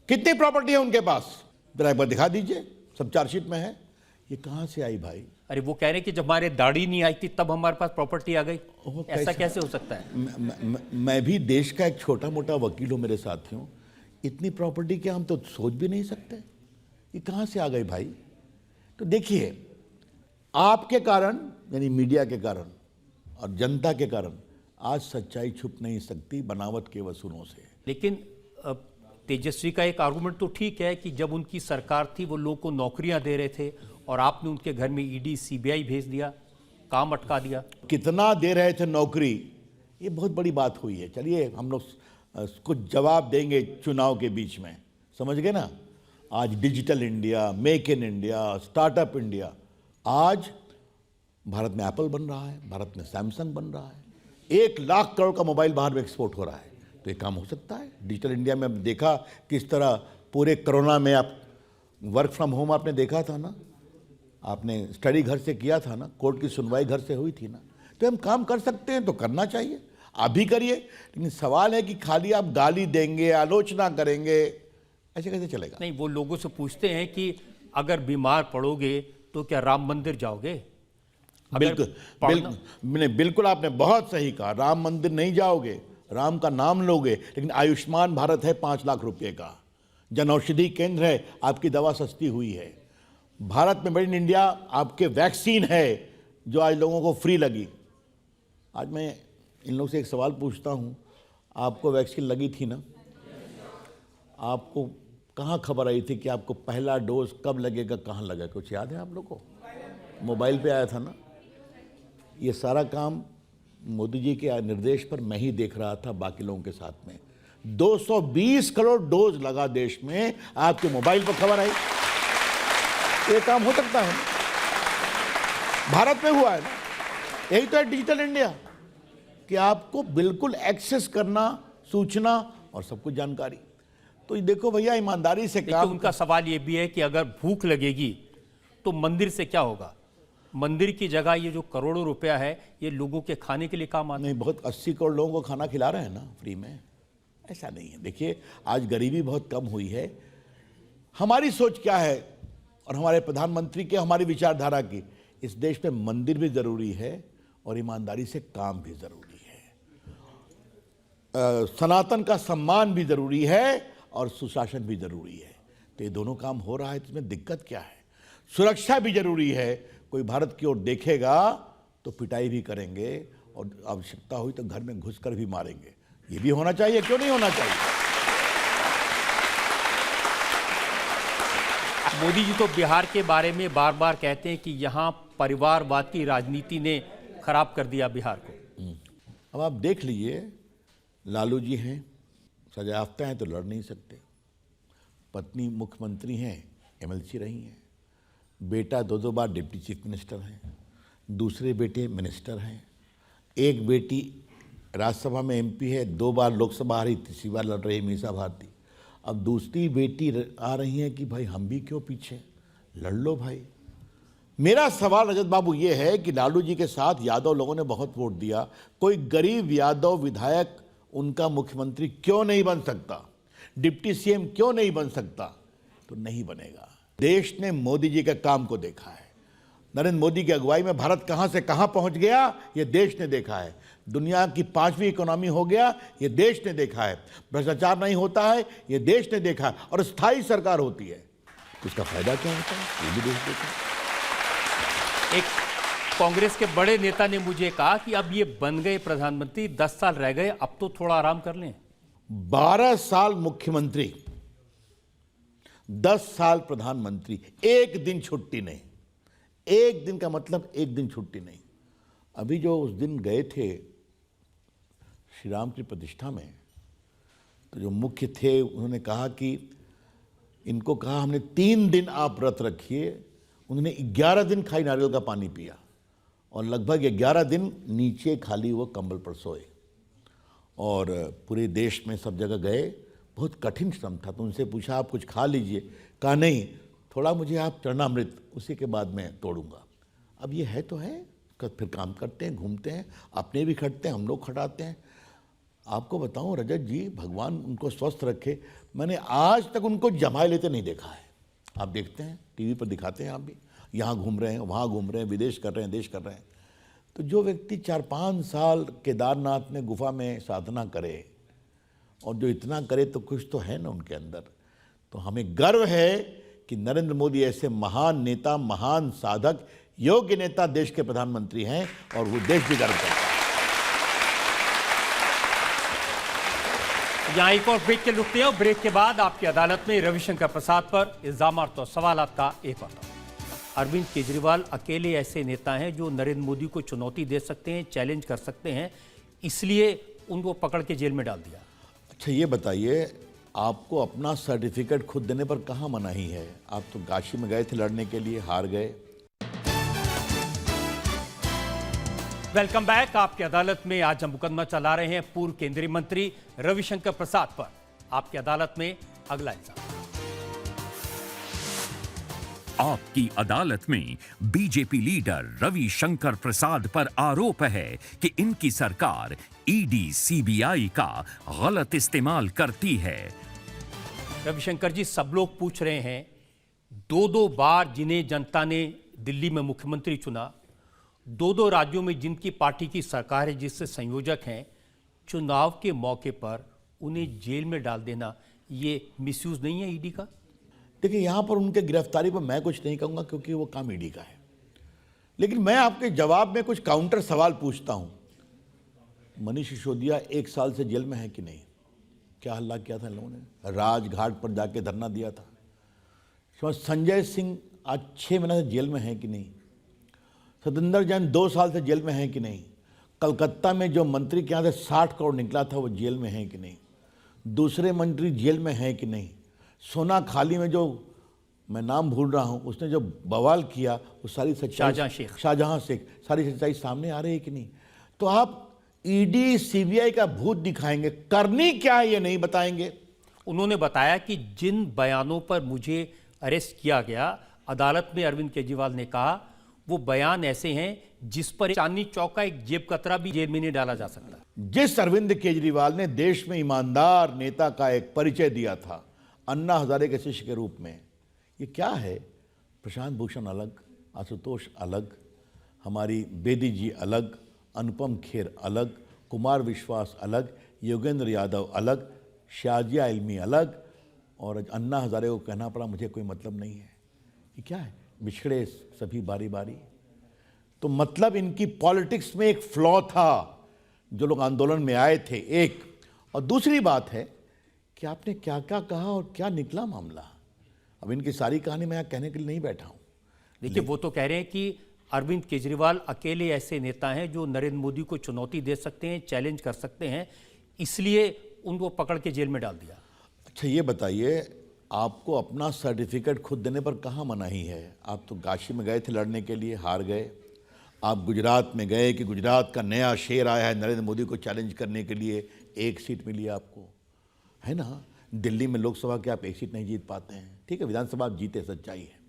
कितनी प्रॉपर्टी है उनके पास, जरा एक बार दिखा दीजिए। सब चार्जशीट में है। ये कहां से आई भाई? अरे वो कह रहे हैं कि जब हमारे दाढ़ी नहीं आई थी तब हमारे पास प्रॉपर्टी आ गई। ऐसा कैसे हो सकता है? मैं भी देश का एक छोटा मोटा वकील हूं मेरे साथियों। इतनी प्रॉपर्टी क्या हम तो सोच भी नहीं सकते। ये कहां से आ गई भाई? तो देखिए, आपके कारण यानी मीडिया के कारण और जनता के कारण आज सच्चाई छुप नहीं सकती बनावट के वसूलों से। लेकिन तेजस्वी का एक आर्गुमेंट तो ठीक है कि जब उनकी सरकार थी वो लोगों को नौकरियां दे रहे थे और आपने उनके घर में ईडी सीबीआई भेज दिया, काम अटका दिया। कितना दे रहे थे नौकरी, ये बहुत बड़ी बात हुई है। चलिए हम लोग कुछ जवाब देंगे चुनाव के बीच में, समझ गए ना। आज digital India, make in India, startup India, आज भारत में एप्पल बन रहा है, भारत में सैमसंग बन रहा है, 1 लाख करोड़ का मोबाइल बाहर में एक्सपोर्ट हो रहा है। तो ये काम हो सकता है। डिजिटल इंडिया में देखा किस तरह पूरे कोरोना में आप वर्क फ्रॉम होम आपने देखा था ना, आपने स्टडी घर से किया था ना, कोर्ट की सुनवाई घर से हुई थी ना। तो हम काम कर सकते हैं तो करना चाहिए, आप भी करिए। लेकिन सवाल है कि खाली आप गाली देंगे, आलोचना करेंगे, ऐसे कैसे चलेगा? नहीं, वो लोगों से पूछते हैं कि अगर बीमार पड़ोगे तो क्या राम मंदिर जाओगे? बिल्कुल आपने बहुत सही कहा। राम मंदिर नहीं जाओगे, राम का नाम लोगे, लेकिन आयुष्मान भारत है 5 लाख रुपए का, जनऔषधि केंद्र है, आपकी दवा सस्ती हुई है, भारत में मेड इन इंडिया आपके वैक्सीन है जो आज लोगों को फ्री लगी। आज मैं इन लोगों से एक सवाल पूछता हूं, आपको वैक्सीन लगी थी ना? आपको कहां खबर आई थी कि आपको पहला डोज कब लगेगा, कहां लगेगा? कुछ याद है आप लोगों को? मोबाइल पे आया था ना। ये सारा काम मोदी जी के निर्देश पर मैं ही देख रहा था बाकी लोगों के साथ में। 220 करोड़ डोज लगा देश में, आपके मोबाइल पर खबर आई। ये काम हो सकता है, भारत में हुआ है ना। यही तो है डिजिटल इंडिया, कि आपको बिल्कुल एक्सेस करना, सूचना और सब कुछ जानकारी। तो ये देखो भैया, ईमानदारी से काम। तो उनका सवाल ये भी है कि अगर भूख लगेगी तो मंदिर से क्या होगा? मंदिर की जगह ये जो करोड़ों रुपया है ये लोगों के खाने के लिए काम आता है। नहीं, बहुत 80 करोड़ लोगों को खाना खिला रहे हैं ना फ्री में। ऐसा नहीं है। देखिए, आज गरीबी बहुत कम हुई है। हमारी सोच क्या है और हमारे प्रधानमंत्री के, हमारी विचारधारा की, इस देश में मंदिर भी जरूरी है और ईमानदारी से काम भी जरूरी है। सनातन का सम्मान भी जरूरी है और सुशासन भी जरूरी है। तो ये दोनों काम हो रहा है, तो इसमें दिक्कत क्या है? सुरक्षा भी जरूरी है। कोई भारत की ओर देखेगा तो पिटाई भी करेंगे और आवश्यकता हुई तो घर में घुसकर भी मारेंगे। ये भी होना चाहिए, क्यों नहीं होना चाहिए? मोदी जी तो बिहार के बारे में बार बार कहते हैं कि यहाँ परिवारवाद की राजनीति ने खराब कर दिया बिहार को। अब आप देख लीजिए, लालू जी हैं, सजायाफ्ता हैं तो लड़ नहीं सकते, पत्नी मुख्यमंत्री हैं, एमएलसी रही हैं, बेटा 2 बार डिप्टी चीफ मिनिस्टर हैं, दूसरे बेटे मिनिस्टर हैं, एक बेटी राज्यसभा में एमपी है, 2 बार लोकसभा हारी, तीसरी बार लड़ रही मीसा भारती। अब दूसरी बेटी आ रही है कि भाई हम भी क्यों पीछे, लड़ लो भाई। मेरा सवाल रजत बाबू ये है कि लालू जी के साथ यादव लोगों ने बहुत वोट दिया, कोई गरीब यादव विधायक उनका मुख्यमंत्री क्यों नहीं बन सकता, डिप्टी सीएम क्यों नहीं बन सकता? तो नहीं बनेगा। देश ने मोदी जी के काम को देखा है। नरेंद्र मोदी की अगुवाई में भारत कहां से कहां पहुंच गया, ये देश ने देखा है। दुनिया की 5वीं इकोनॉमी हो गया, ये देश ने देखा है। भ्रष्टाचार नहीं होता है, ये देश ने देखा है। और स्थायी सरकार होती है, तो इसका फायदा क्या होता है, ये भी देश देखा है। एक कांग्रेस के बड़े नेता ने मुझे कहा कि अब ये बन गए प्रधानमंत्री, 10 साल रह गए, अब तो थोड़ा आराम कर लें। 12 साल मुख्यमंत्री, 10 साल प्रधानमंत्री, एक दिन छुट्टी नहीं। एक दिन का मतलब एक दिन छुट्टी नहीं। अभी जो उस दिन गए थे श्री राम की प्रतिष्ठा में, तो जो मुख्य थे उन्होंने कहा कि इनको कहा हमने 3 दिन आप व्रत रखिए। उन्होंने 11 दिन खाई नारियल का पानी पिया और लगभग 11 दिन नीचे खाली वो कंबल पर सोए। और पूरे देश में सब जगह गए, बहुत कठिन श्रम था। तो उनसे पूछा आप कुछ खा लीजिए, कहा नहीं, थोड़ा मुझे आप चरणामृत, उसी के बाद मैं तोड़ूंगा। अब ये है तो है, फिर काम करते हैं, घूमते हैं, अपने भी खटते हैं, हम लोग खटाते हैं। आपको बताऊं रजत जी, भगवान उनको स्वस्थ रखे, मैंने आज तक उनको जमाए लेते नहीं देखा है। आप देखते हैं टीवी पर दिखाते हैं, आप भी यहाँ घूम रहे हैं, वहाँ घूम रहे हैं, विदेश कर रहे हैं, देश कर रहे हैं। तो जो व्यक्ति 4-5 साल केदारनाथ में गुफा में साधना करे और जो इतना करे, तो कुछ तो है ना उनके अंदर। तो हमें गर्व है कि नरेंद्र मोदी ऐसे महान नेता, महान साधक, योग्य नेता देश के प्रधानमंत्री हैं और वो देश भी गर्व करता है। यहाँ एक और ब्रेक के रुकते हैं और ब्रेक के बाद आपकी अदालत में रविशंकर प्रसाद पर इल्जामात और सवालात का एक और दौर। अरविंद केजरीवाल अकेले ऐसे नेता हैं जो नरेंद्र मोदी को चुनौती दे सकते हैं, चैलेंज कर सकते हैं, इसलिए उनको पकड़ के जेल में डाल दिया। अच्छा ये बताइए, आपको अपना सर्टिफिकेट खुद देने पर कहाँ मनाही है? आप तो काशी में गए थे लड़ने के लिए, हार गए। Welcome back. आपकी अदालत में आज हम मुकदमा चला रहे हैं पूर्व केंद्रीय मंत्री रविशंकर प्रसाद पर। आपकी अदालत में अगला इल्जाम। आपकी अदालत में बीजेपी लीडर रविशंकर प्रसाद पर आरोप है कि इनकी सरकार ईडी सीबीआई का गलत इस्तेमाल करती है। रविशंकर जी, सब लोग पूछ रहे हैं, 2-2 बार जिन्हें जनता ने दिल्ली में मुख्यमंत्री चुना, 2-2 राज्यों में जिनकी पार्टी की सरकार है, जिससे संयोजक हैं, चुनाव के मौके पर उन्हें जेल में डाल देना, ये मिसयूज नहीं है ईडी का? देखिए, यहाँ पर उनके गिरफ्तारी पर मैं कुछ नहीं कहूँगा क्योंकि वो काम ईडी का है। लेकिन मैं आपके जवाब में कुछ काउंटर सवाल पूछता हूँ। मनीष सिसोदिया 1 साल से जेल में है कि नहीं? क्या हल्ला किया था इन लोगों ने? राजघाट पर जाके धरना दिया था। संजय सिंह आज 6 महीने से जेल में है कि नहीं? सतेंद्र जैन 2 साल से जेल में है कि नहीं? कलकत्ता में जो मंत्री के यहाँ से 60 करोड़ निकला था, वो जेल में है कि नहीं? दूसरे मंत्री जेल में है कि नहीं? सोना खाली में जो, मैं नाम भूल रहा हूँ, उसने जो बवाल किया, वो सारी सच्चाई, शाहजहां शेख, सारी सच्चाई सामने आ रही है कि नहीं? तो आप ईडी सीबीआई का भूत दिखाएंगे, करनी क्या है ये नहीं बताएंगे। उन्होंने बताया कि जिन बयानों पर मुझे अरेस्ट किया गया, अदालत में अरविंद केजरीवाल ने कहा वो बयान ऐसे हैं जिस पर चांदनी चौक का एक जेब कतरा भी जेल में नहीं डाला जा सकता। जिस अरविंद केजरीवाल ने देश में ईमानदार नेता का एक परिचय दिया था, अन्ना हजारे के शिष्य के रूप में, ये क्या है? प्रशांत भूषण अलग, आशुतोष अलग, हमारी बेदी जी अलग, अनुपम खेर अलग, कुमार विश्वास अलग, योगेंद्र यादव अलग, शाजिया इल्मी अलग, और अन्ना हजारे को कहना पड़ा मुझे कोई मतलब नहीं है। ये क्या है? बिछड़े सभी बारी बारी। तो मतलब इनकी पॉलिटिक्स में एक फ्लॉ था, जो लोग आंदोलन में आए थे, एक। और दूसरी बात है कि आपने क्या क्या कहा और क्या निकला मामला। अब इनकी सारी कहानी मैं यहाँ कहने के लिए नहीं बैठा हूँ। देखिए, वो तो कह रहे हैं कि अरविंद केजरीवाल अकेले ऐसे नेता हैं जो नरेंद्र मोदी को चुनौती दे सकते हैं, चैलेंज कर सकते हैं, इसलिए उनको पकड़ के जेल में डाल दिया। अच्छा ये बताइए, आपको अपना सर्टिफिकेट खुद देने पर कहाँ मनाही है? आप तो काशी में गए थे लड़ने के लिए, हार गए। आप गुजरात में गए कि गुजरात का नया शेर आया है नरेंद्र मोदी को चैलेंज करने के लिए, एक सीट मिली है आपको, है ना। दिल्ली में लोकसभा के आप एक सीट नहीं जीत पाते हैं, ठीक है, विधानसभा आप जीते, सच्चाई है।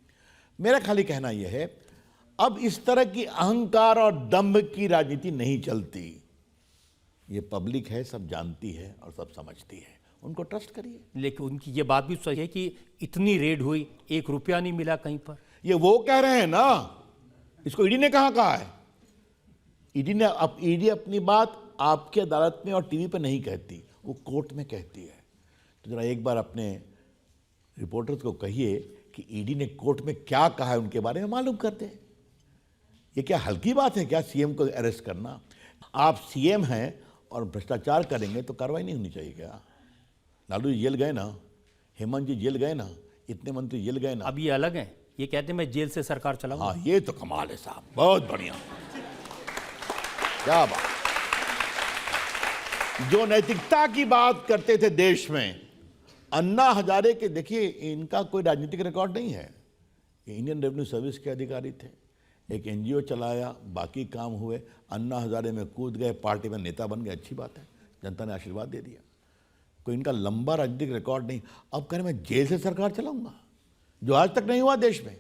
मेरा खाली कहना यह है, अब इस तरह की अहंकार और दंभ की राजनीति नहीं चलती। ये पब्लिक है, सब जानती है और सब समझती है, उनको ट्रस्ट करिए। लेकिन उनकी ये बात भी सही है कि इतनी रेड हुई, 1 रुपया नहीं मिला कहीं पर। ये वो कह रहे हैं ना, इसको ईडी ने कहा है। ईडी अपनी बात आपकी अदालत में और टीवी पे नहीं कहती, वो कोर्ट में कहती है। तो जरा एक बार अपने रिपोर्टर्स को कहिए कि ईडी ने कोर्ट में क्या कहा है उनके बारे में मालूम करते हैं। ये क्या हल्की बात है क्या सीएम को अरेस्ट करना? आप सीएम हैं और भ्रष्टाचार करेंगे तो कार्रवाई नहीं होनी चाहिए क्या? लालू जी जेल गए ना, हेमंत जी जेल गए ना, इतने मंत्री जेल गए ना। अब ये अलग है, ये कहते हैं मैं जेल से सरकार चलाऊंगा। हाँ, ये तो कमाल है साहब, बहुत बढ़िया, क्या बात। जो नैतिकता की बात करते थे देश में, अन्ना हजारे के, देखिए इनका कोई राजनीतिक रिकॉर्ड नहीं है। ये इंडियन रेवेन्यू सर्विस के अधिकारी थे, एक एनजीओ चलाया, बाकी काम हुए, अन्ना हजारे में कूद गए, पार्टी में नेता बन गए, अच्छी बात है, जनता ने आशीर्वाद दे दिया। कोई इनका लंबा राजनीतिक रिकॉर्ड नहीं। अब कह रहे मैं जेल से सरकार चलाऊंगा, जो आज तक नहीं हुआ देश में।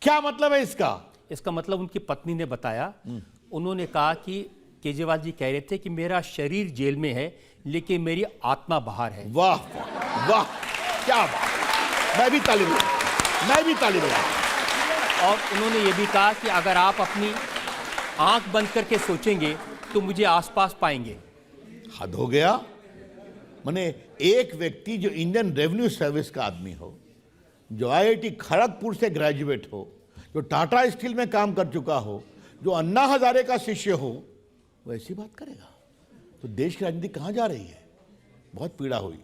क्या मतलब है इसका? इसका मतलब उनकी पत्नी ने बताया, उन्होंने कहा कि केजरीवाल जी कह रहे थे कि मेरा शरीर जेल में है लेकिन मेरी आत्मा बाहर है। वाह वाह वाह, क्या बात, मैं भी ताली बजा। और उन्होंने ये भी कहा कि अगर आप अपनी आंख बंद करके सोचेंगे तो मुझे आसपास पाएंगे। हद हो गया। माने एक व्यक्ति जो इंडियन रेवेन्यू सर्विस का आदमी हो, जो आईआईटी खड़गपुर से ग्रेजुएट हो, जो टाटा स्टील में काम कर चुका हो, जो अन्ना हजारे का शिष्य हो, वो ऐसी बात करेगा तो देश की राजनीति कहाँ जा रही है? बहुत पीड़ा हुई।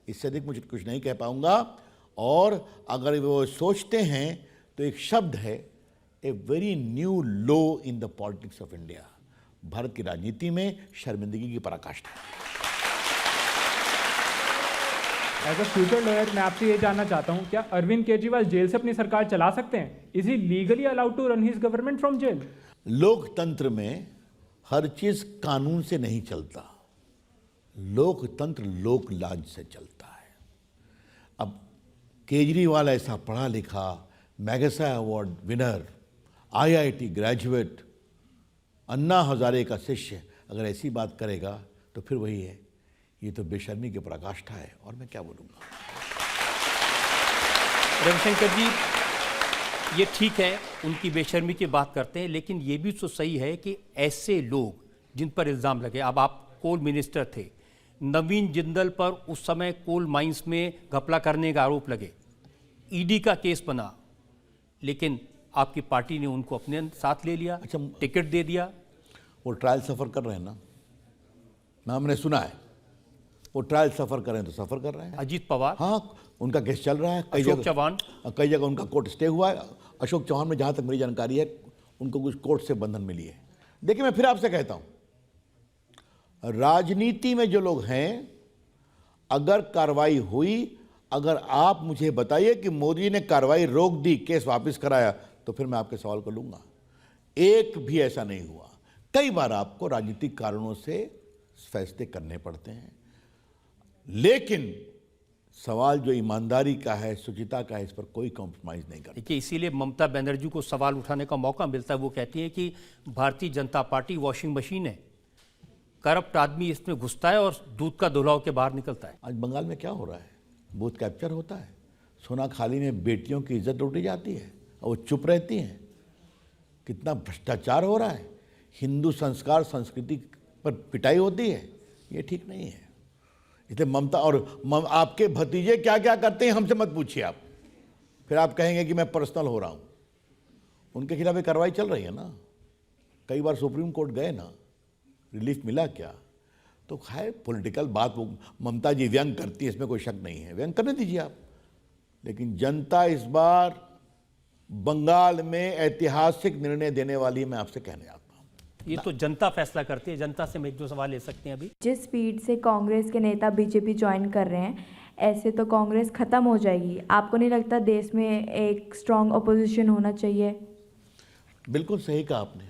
इससे अधिक मुझे कुछ नहीं कह पाऊंगा। और अगर वो सोचते हैं तो एक शब्द है, a very new low in the politics of India. Bharat की राजनीति में शर्मिंदगी की पराकाष्ठा है। एज अ फ्यूचर लॉयर मैं आपसे ये जानना चाहता हूँ, क्या अरविंद केजरीवाल जेल से अपनी सरकार चला सकते हैं? Is he legally allowed to run his government from jail? लोकतंत्र में हर चीज कानून से नहीं चलता, लोकतंत्र लोक लाज से चलता है। अब केजरीवाल ऐसा पढ़ा लिखा, मैगसा award winner, IIT graduate, Anna Hazare का शिष्य अगर ऐसी बात करेगा तो फिर वही है, ये तो बेशर्मी की पराकाष्ठा है। और मैं क्या बोलूँगा? रविशंकर जी, ये ठीक है, उनकी बेशर्मी की बात करते हैं, लेकिन ये भी तो सही है कि ऐसे लोग जिन पर इल्ज़ाम लगे, अब आप कोल मिनिस्टर थे, नवीन जिंदल पर उस समय कोल माइंस में घपला करने का आरोप लगे, ईडी का केस बना, लेकिन आपकी पार्टी ने उनको अपने साथ ले लिया, अच्छा, टिकट दे दिया। वो ट्रायल सफ़र कर रहे हैं ना, हमने सुना है वो ट्रायल सफ़र कर रहे हैं, तो सफ़र कर रहे हैं। अजीत पवार, हाँ, उनका केस चल रहा है। अशोक चौहान, कई जगह उनका कोर्ट स्टे हुआ है। अशोक चौहान में जहाँ तक मेरी जानकारी है उनको कुछ कोर्ट से बंधन मिली है। देखिए, मैं फिर आपसे कहता हूँ, राजनीति में जो लोग हैं, अगर कार्रवाई हुई, अगर आप मुझे बताइए कि मोदी ने कार्रवाई रोक दी, केस वापस कराया, तो फिर मैं आपके सवाल को लूँगा। एक भी ऐसा नहीं हुआ। कई बार आपको राजनीतिक कारणों से फैसले करने पड़ते हैं, लेकिन सवाल जो ईमानदारी का है, शुचिता का है, इस पर कोई कॉम्प्रोमाइज़ नहीं करता। देखिए, इसीलिए ममता बनर्जी को सवाल उठाने का मौका मिलता है। वो कहती है कि Bharatiya Janata party washing machine है, करप्ट आदमी इसमें घुसता है और दूध का दुलाव के बाहर निकलता है। आज बंगाल में क्या हो रहा है? बूथ कैप्चर होता है, सोना खाली में बेटियों की इज्जत लूटी जाती है और वो चुप रहती हैं। कितना भ्रष्टाचार हो रहा है, हिंदू संस्कार संस्कृति पर पिटाई होती है, ये ठीक नहीं है। इसलिए ममता और आपके भतीजे क्या क्या करते हैं हमसे मत पूछिए आप, फिर आप कहेंगे कि मैं पर्सनल हो रहा हूँ। उनके खिलाफ एक कार्रवाई चल रही है ना, कई बार सुप्रीम कोर्ट गए ना, रिलीफ मिला क्या? तो खैर पॉलिटिकल बात वो ममता जी व्यंग करती है, इसमें कोई शक नहीं है, व्यंग करने दीजिए आप। लेकिन जनता इस बार बंगाल में ऐतिहासिक निर्णय देने वाली है, मैं आपसे कहने आता हूँ। ये तो जनता फैसला करती है। जनता से हम एक दो सवाल ले सकते हैं अभी। जिस स्पीड से कांग्रेस के नेता बीजेपी ज्वाइन कर रहे हैं, ऐसे तो कांग्रेस खत्म हो जाएगी। आपको नहीं लगता देश में एक स्ट्रांग अपोजिशन होना चाहिए? बिल्कुल सही कहा आपने।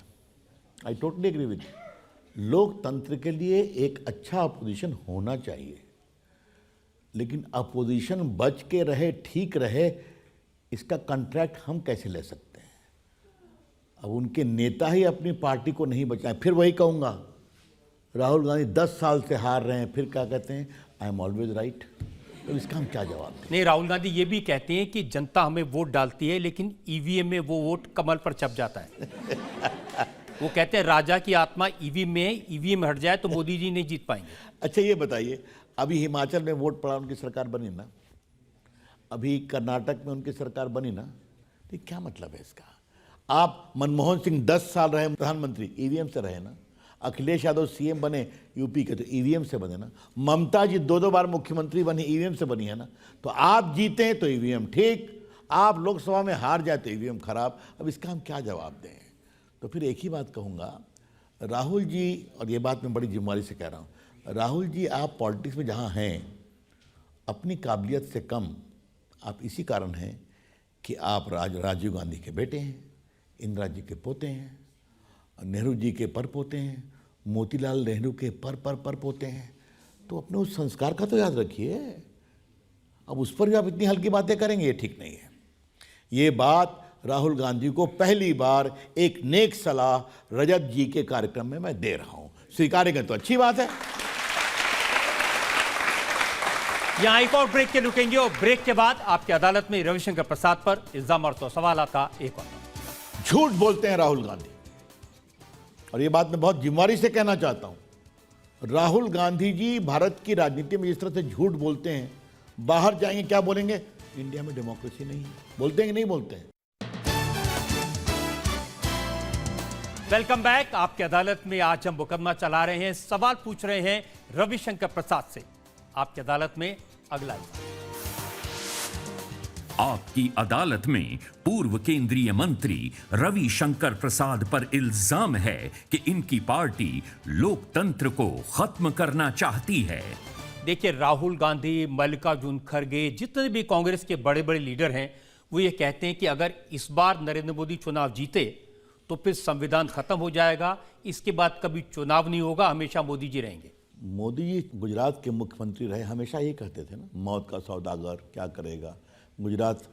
I totally agree with. लोकतंत्र के लिए एक अच्छा अपोजिशन होना चाहिए, लेकिन अपोजिशन बच के रहे, ठीक रहे, इसका कॉन्ट्रैक्ट हम कैसे ले सकते हैं? अब उनके नेता ही अपनी पार्टी को नहीं बचाएं। फिर वही कहूँगा, राहुल गांधी 10 साल से हार रहे हैं, फिर क्या कहते हैं, आई एम ऑलवेज राइट। तो इसका हम क्या जवाब दें? नहीं, राहुल गांधी ये भी कहते हैं कि जनता हमें वोट डालती है, लेकिन ईवीएम में वो वोट कमल पर छप जाता है। वो कहते हैं राजा की आत्मा ईवीएम में है, ईवीएम हट जाए तो मोदी जी नहीं जीत पाएंगे। अच्छा ये बताइए, अभी हिमाचल में वोट पड़ा, उनकी सरकार बनी ना, अभी कर्नाटक में उनकी सरकार बनी ना, तो क्या मतलब है इसका? आप मनमोहन सिंह 10 साल रहे प्रधानमंत्री, ईवीएम से रहे ना। अखिलेश यादव सीएम बने यूपी के, तो ईवीएम से बने ना। ममता जी 2 बार मुख्यमंत्री बनी, ईवीएम से बनी है ना। तो आप जीते तो ईवीएम ठीक, आप लोकसभा में हार जाए तो ईवीएम खराब। अब इसका हम क्या जवाब दें? तो फिर एक ही बात कहूँगा, राहुल जी, और ये बात मैं बड़ी जिम्मेदारी से कह रहा हूँ, राहुल जी आप पॉलिटिक्स में जहाँ हैं, अपनी काबिलियत से कम आप इसी कारण हैं कि आप राजीव गांधी के बेटे हैं, इंदिरा जी के पोते हैं, नेहरू जी के परपोते हैं, मोतीलाल नेहरू के परपोते हैं। तो अपने उस संस्कार का तो याद रखिए। अब उस पर भी आप इतनी हल्की बातें करेंगे, ये ठीक नहीं है। ये बात राहुल गांधी को पहली बार एक नेक सलाह रजत जी के कार्यक्रम में मैं दे रहा हूं। स्वीकारेंगे तो अच्छी बात है। यहां एक और ब्रेक के रुकेंगे, और ब्रेक के बाद आपकी अदालत में रविशंकर प्रसाद पर इल्जाम और सवाल का एक और। झूठ बोलते हैं राहुल गांधी, और ये बात मैं बहुत जिम्मेदारी से कहना चाहता हूं। राहुल गांधी जी भारत की राजनीति में जिस तरह से झूठ बोलते हैं, बाहर जाएंगे क्या बोलेंगे? इंडिया में डेमोक्रेसी नहीं है। बोलते हैं कि नहीं बोलते हैं? Welcome back. आपकी अदालत में आज हम मुकदमा चला रहे हैं, सवाल पूछ रहे हैं रविशंकर प्रसाद से। आपकी अदालत में अगला आपकी अदालत में पूर्व केंद्रीय मंत्री रविशंकर प्रसाद पर इल्जाम है कि इनकी पार्टी लोकतंत्र को खत्म करना चाहती है। देखिए, राहुल गांधी, मल्लिकार्जुन खड़गे, जितने भी कांग्रेस के बड़े बड़े लीडर हैं, वो ये कहते हैं कि अगर इस बार नरेंद्र मोदी चुनाव जीते तो फिर संविधान खत्म हो जाएगा, इसके बाद कभी चुनाव नहीं होगा, हमेशा मोदी जी रहेंगे। मोदी जी गुजरात के मुख्यमंत्री रहे, हमेशा ये कहते थे ना, मौत का सौदागर क्या करेगा, गुजरात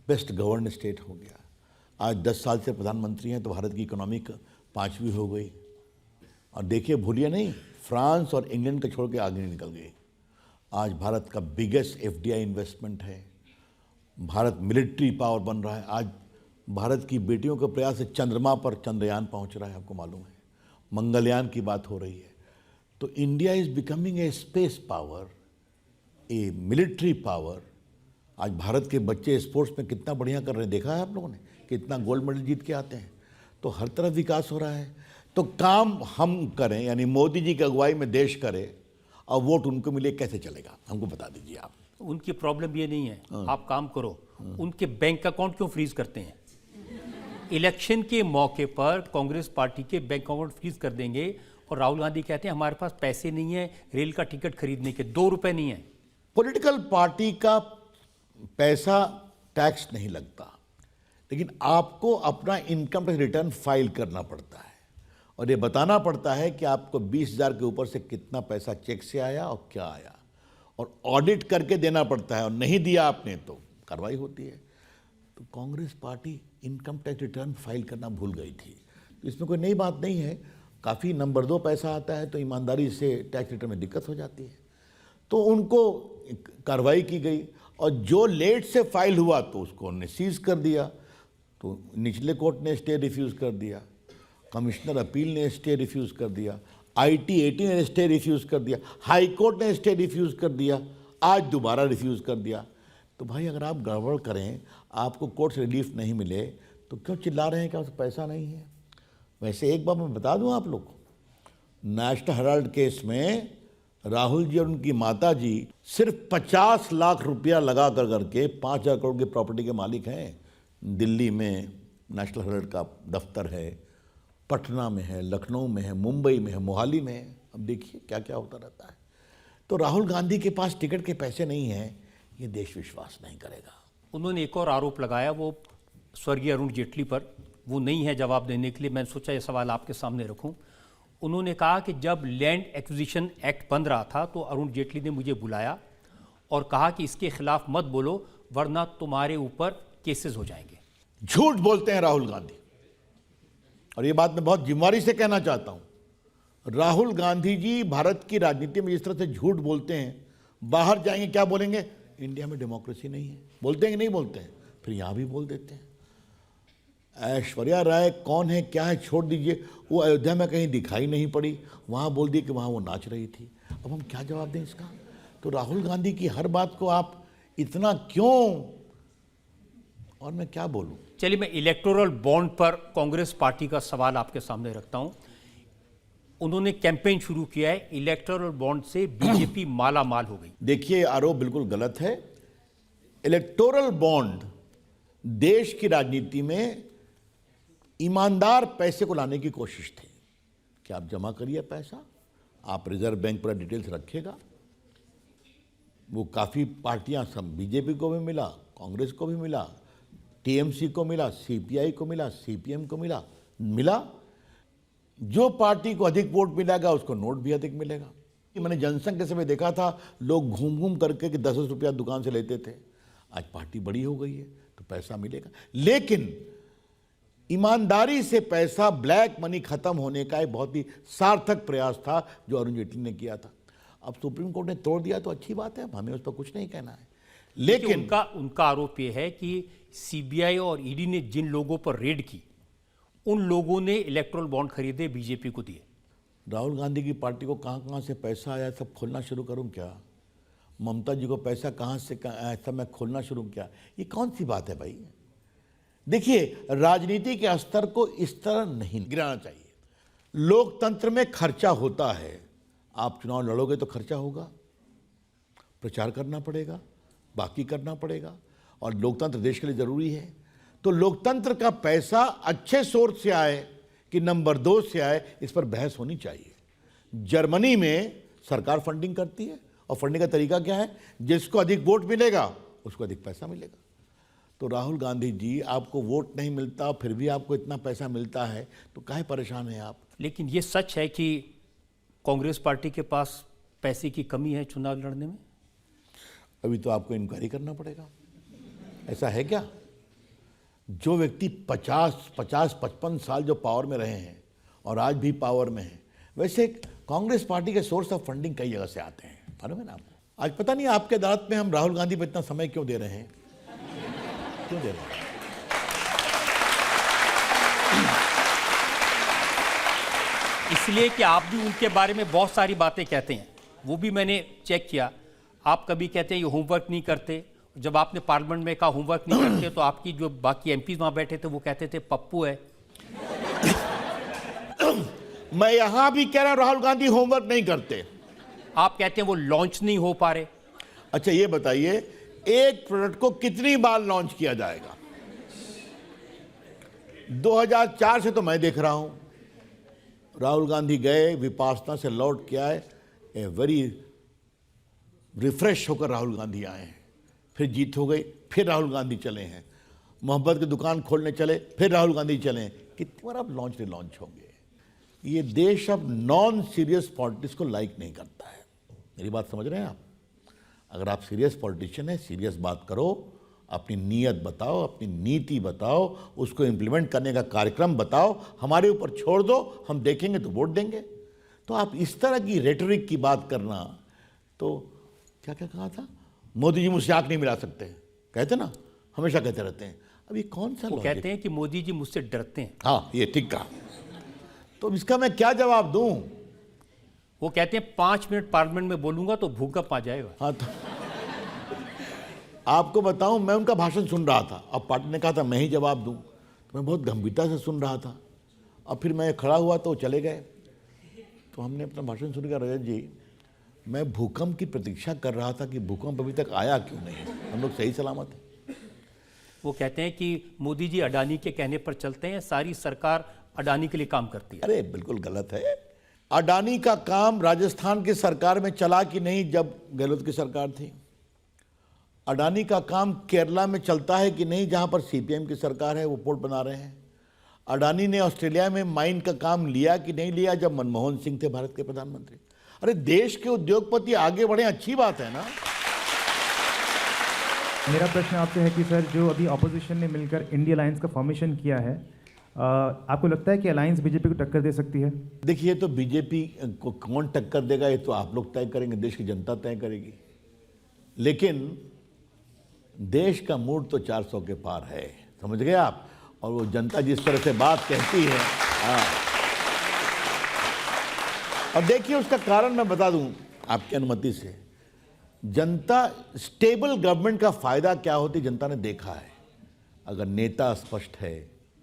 बेस्ट गवर्न स्टेट हो गया। आज 10 साल से प्रधानमंत्री हैं, तो भारत की इकोनॉमी 5वीं हो गई। और देखिए, भूलिए नहीं, फ्रांस और इंग्लैंड को छोड़ के आगे निकल गई। आज भारत का बिगेस्ट FDI इन्वेस्टमेंट है। भारत मिलिट्री पावर बन रहा है। आज भारत की बेटियों के प्रयास से चंद्रमा पर चंद्रयान पहुंच रहा है, आपको मालूम है। मंगलयान की बात हो रही है। तो India is becoming a space power, A military power. आज भारत के बच्चे स्पोर्ट्स में कितना बढ़िया कर रहे हैं, देखा है आप लोगों ने, कितना गोल्ड मेडल जीत के आते हैं। तो हर तरफ विकास हो रहा है। तो काम हम करें, यानी मोदी जी की अगुवाई में देश करे, और वोट उनको मिले, कैसे चलेगा? हमको बता दीजिए आप। उनकी प्रॉब्लम ये नहीं है, आप काम करो, उनके बैंक अकाउंट क्यों फ्रीज करते हैं? इलेक्शन के मौके पर कांग्रेस पार्टी के बैंक अकाउंट फ्रीज कर देंगे, और राहुल गांधी कहते हैं हमारे पास पैसे नहीं है रेल का टिकट खरीदने के, 2 रुपए नहीं है। पॉलिटिकल पार्टी का पैसा टैक्स नहीं लगता, लेकिन आपको अपना इनकम टैक्स रिटर्न फाइल करना पड़ता है, और ये बताना पड़ता है कि आपको 20,000 के ऊपर से कितना पैसा चेक से आया और क्या आया, और ऑडिट करके देना पड़ता है, और नहीं दिया आपने तो कार्रवाई होती है। तो Congress party income tax return file करना भूल गई थी। तो इसमें कोई नई बात नहीं है। काफ़ी नंबर 2 पैसा आता है तो ईमानदारी से टैक्स रिटर्न में दिक्कत हो जाती है। तो उनको कार्रवाई की गई, और जो लेट से फाइल हुआ तो उसको उन्होंने सीज कर दिया। तो निचले कोर्ट ने स्टे रिफ्यूज़ कर दिया, कमिश्नर अपील ने स्टे रिफ्यूज़ कर दिया, IT/80 ने स्टे रिफ्यूज़ कर दिया, हाई कोर्ट ने स्टे रिफ्यूज़ कर दिया, आज दोबारा रिफ्यूज़ कर दिया। तो भाई, अगर आप गड़बड़ करें, आपको कोर्ट से रिलीफ नहीं मिले, तो क्यों चिल्ला रहे हैं कि उससे पैसा नहीं है? वैसे एक बात मैं बता दूं आप लोग को, नेशनल हेराल्ड केस में राहुल जी और उनकी माता जी सिर्फ 50 लाख रुपया लगा करके 5,000 करोड़ की प्रॉपर्टी के मालिक हैं। दिल्ली में नेशनल हेराल्ड का दफ्तर है, पटना में है, लखनऊ में है, मुंबई में है, मोहाली में है। अब देखिए क्या क्या होता रहता है। तो राहुल गांधी के पास टिकट के पैसे नहीं हैं, ये देश विश्वास नहीं करेगा। उन्होंने एक और आरोप लगाया, वो स्वर्गीय अरुण जेटली पर, वो नहीं है जवाब देने के लिए, मैंने सोचा ये सवाल आपके सामने रखूं। उन्होंने कहा कि जब लैंड एक्विजिशन एक्ट बन रहा था तो अरुण जेटली ने मुझे बुलाया और कहा कि इसके खिलाफ मत बोलो वरना तुम्हारे ऊपर केसेस हो जाएंगे। झूठ बोलते हैं राहुल गांधी, और ये बात मैं बहुत जिम्मेदारी से कहना चाहता हूं। राहुल गांधी जी भारत की राजनीति में जिस तरह से झूठ बोलते हैं, बाहर जाएंगे क्या बोलेंगे, इंडिया में डेमोक्रेसी नहीं है, बोलते हैं कि नहीं बोलते हैं, फिर यहां भी बोल देते हैं। ऐश्वर्या राय कौन है क्या है छोड़ दीजिए, वो अयोध्या में कहीं दिखाई नहीं पड़ी, वहां बोल दिए कि वहां वो नाच रही थी। अब हम क्या जवाब दें इसका? तो राहुल गांधी की हर बात को आप इतना क्यों, और मैं क्या बोलूं? चलिए मैं इलेक्टोरल बॉन्ड पर कांग्रेस पार्टी का सवाल आपके सामने रखता हूं। उन्होंने कैंपेन शुरू किया है, इलेक्टोरल बॉन्ड से बीजेपी माला माल हो गई। देखिए आरोप बिल्कुल गलत है। इलेक्टोरल बॉन्ड देश की राजनीति में ईमानदार पैसे को लाने की कोशिश थी कि आप जमा करिए पैसा, आप रिजर्व बैंक पर डिटेल्स रखिएगा। वो काफ़ी पार्टियां, सब बीजेपी को भी मिला, कांग्रेस को भी मिला, टीएमसी को मिला, सीपीआई को मिला, सीपीएम को मिला। जो पार्टी को अधिक वोट मिलेगा उसको नोट भी अधिक मिलेगा। मैंने जनसंघ के समय देखा था, लोग घूम घूम करके कि 10 रुपया दुकान से लेते थे। आज पार्टी बड़ी हो गई है तो पैसा मिलेगा, लेकिन ईमानदारी से पैसा, ब्लैक मनी खत्म होने का एक बहुत ही सार्थक प्रयास था जो अरुण जेटली ने किया था। अब सुप्रीम कोर्ट ने तोड़ दिया तो अच्छी बात है, हमें उस पर कुछ नहीं कहना है। लेकिन उनका आरोप यह है कि सीबीआई और ईडी ने जिन लोगों पर रेड की, उन लोगों ने इलेक्टोरल बॉन्ड खरीदे, बीजेपी को दिए। राहुल गांधी की पार्टी को कहां कहां से पैसा आया सब खोलना शुरू करूं क्या? ममता जी को पैसा कहां से आया सब मैं खोलना शुरू क्या? ये कौन सी बात है भाई? देखिए, राजनीति के स्तर को इस तरह नहीं गिराना चाहिए। लोकतंत्र में खर्चा होता है, आप चुनाव लड़ोगे तो खर्चा होगा, प्रचार करना पड़ेगा, बाकी करना पड़ेगा, और लोकतंत्र देश के लिए जरूरी है। तो लोकतंत्र का पैसा अच्छे सोर्स से आए कि नंबर 2 से आए, इस पर बहस होनी चाहिए। जर्मनी में सरकार फंडिंग करती है, और फंडिंग का तरीका क्या है? जिसको अधिक वोट मिलेगा उसको अधिक पैसा मिलेगा। तो राहुल गांधी जी, आपको वोट नहीं मिलता फिर भी आपको इतना पैसा मिलता है तो काहे परेशान हैं आप? लेकिन ये सच है कि कांग्रेस पार्टी के पास पैसे की कमी है चुनाव लड़ने में? अभी तो आपको इंक्वायरी करना पड़ेगा। ऐसा है क्या? जो व्यक्ति 50-55 साल जो पावर में रहे हैं और आज भी पावर में हैं, वैसे कांग्रेस पार्टी के सोर्स ऑफ फंडिंग कई जगह से आते हैं, मालूम है ना आपको? आज पता नहीं आपके अदालत में हम राहुल गांधी पर इतना समय क्यों दे रहे हैं, क्यों दे रहे हैं? इसलिए कि आप भी उनके बारे में बहुत सारी बातें कहते हैं, वो भी मैंने चेक किया। आप कभी कहते हैं ये होमवर्क नहीं करते, जब आपने पार्लियामेंट में कहा होमवर्क नहीं करते तो आपकी जो बाकी एमपी वहां बैठे थे वो कहते थे पप्पू है। मैं यहां भी कह रहा हूं राहुल गांधी होमवर्क नहीं करते। आप कहते हैं वो लॉन्च नहीं हो पा रहे। अच्छा ये बताइए, एक प्रोडक्ट को कितनी बार लॉन्च किया जाएगा? 2004 से तो मैं देख रहा हूं, राहुल गांधी गए, विपासना से लौट के आए, वेरी रिफ्रेश होकर राहुल गांधी आए हैं। फिर जीत हो गई, फिर राहुल गांधी चले हैं। मोहब्बत की दुकान खोलने चले, फिर राहुल गांधी चले हैं। कितनी बार आप लॉन्च रिलॉन्च होंगे? ये देश अब नॉन सीरियस पॉलिटिक्स को लाइक नहीं करता है। मेरी बात समझ रहे हैं आप? अगर आप सीरियस पॉलिटिशियन हैं, सीरियस बात करो, अपनी नीयत बताओ, अपनी नीति बताओ, उसको इम्प्लीमेंट करने का कार्यक्रम बताओ, हमारे ऊपर छोड़ दो, हम देखेंगे तो वोट देंगे। तो आप इस तरह की रेटोरिक की बात करना, तो क्या क्या कहा था? मोदी जी मुझसे आंख नहीं मिला सकते, कहते ना, हमेशा कहते रहते हैं। अब ये कौन सा लॉजिक? कहते हैं कि मोदी जी मुझसे डरते हैं। हाँ, ये ठीक कहा। तो इसका मैं क्या जवाब दूं? वो कहते हैं 5 मिनट पार्लियामेंट में बोलूंगा तो भूकंप आ जाएगा। हाँ, तो आपको बताऊं, मैं उनका भाषण सुन रहा था, अब पार्टी ने कहा था मैं ही जवाब दूं, तो मैं बहुत गंभीरता से सुन रहा था। अब फिर मैं खड़ा हुआ तो चले गए, तो हमने अपना भाषण सुन कर, रजत जी मैं भूकंप की प्रतीक्षा कर रहा था कि भूकंप अभी तक आया क्यों नहीं, हम लोग सही सलामत हैं। वो कहते हैं कि मोदी जी अडानी के कहने पर चलते हैं, सारी सरकार अडानी के लिए काम करती है। अरे बिल्कुल गलत है। अडानी का काम राजस्थान की सरकार में चला कि नहीं जब गहलोत की सरकार थी? अडानी का काम केरला में चलता है कि नहीं जहां पर सीपीएम की सरकार है, वो पोर्ट बना रहे हैं? अडानी ने ऑस्ट्रेलिया में माइन का काम लिया कि नहीं लिया जब मनमोहन सिंह थे भारत के प्रधानमंत्री? अरे देश के उद्योगपति आगे बढ़े, अच्छी बात है ना। मेरा प्रश्न आपसे है कि सर, जो अभी ऑपोजिशन ने मिलकर इंडिया अलायंस का फॉर्मेशन किया है, आपको लगता है कि अलायंस बीजेपी को टक्कर दे सकती है? देखिए, तो बीजेपी को कौन टक्कर देगा ये तो आप लोग तय करेंगे, देश की जनता तय करेगी। लेकिन देश का मूड तो 400 के पार है, समझ गए आप। और वो जनता जिस तरह से बात कहती है, हाँ। और देखिए, उसका कारण मैं बता दूं आपकी अनुमति से। जनता, स्टेबल गवर्नमेंट का फायदा क्या होती जनता ने देखा है। अगर नेता स्पष्ट है,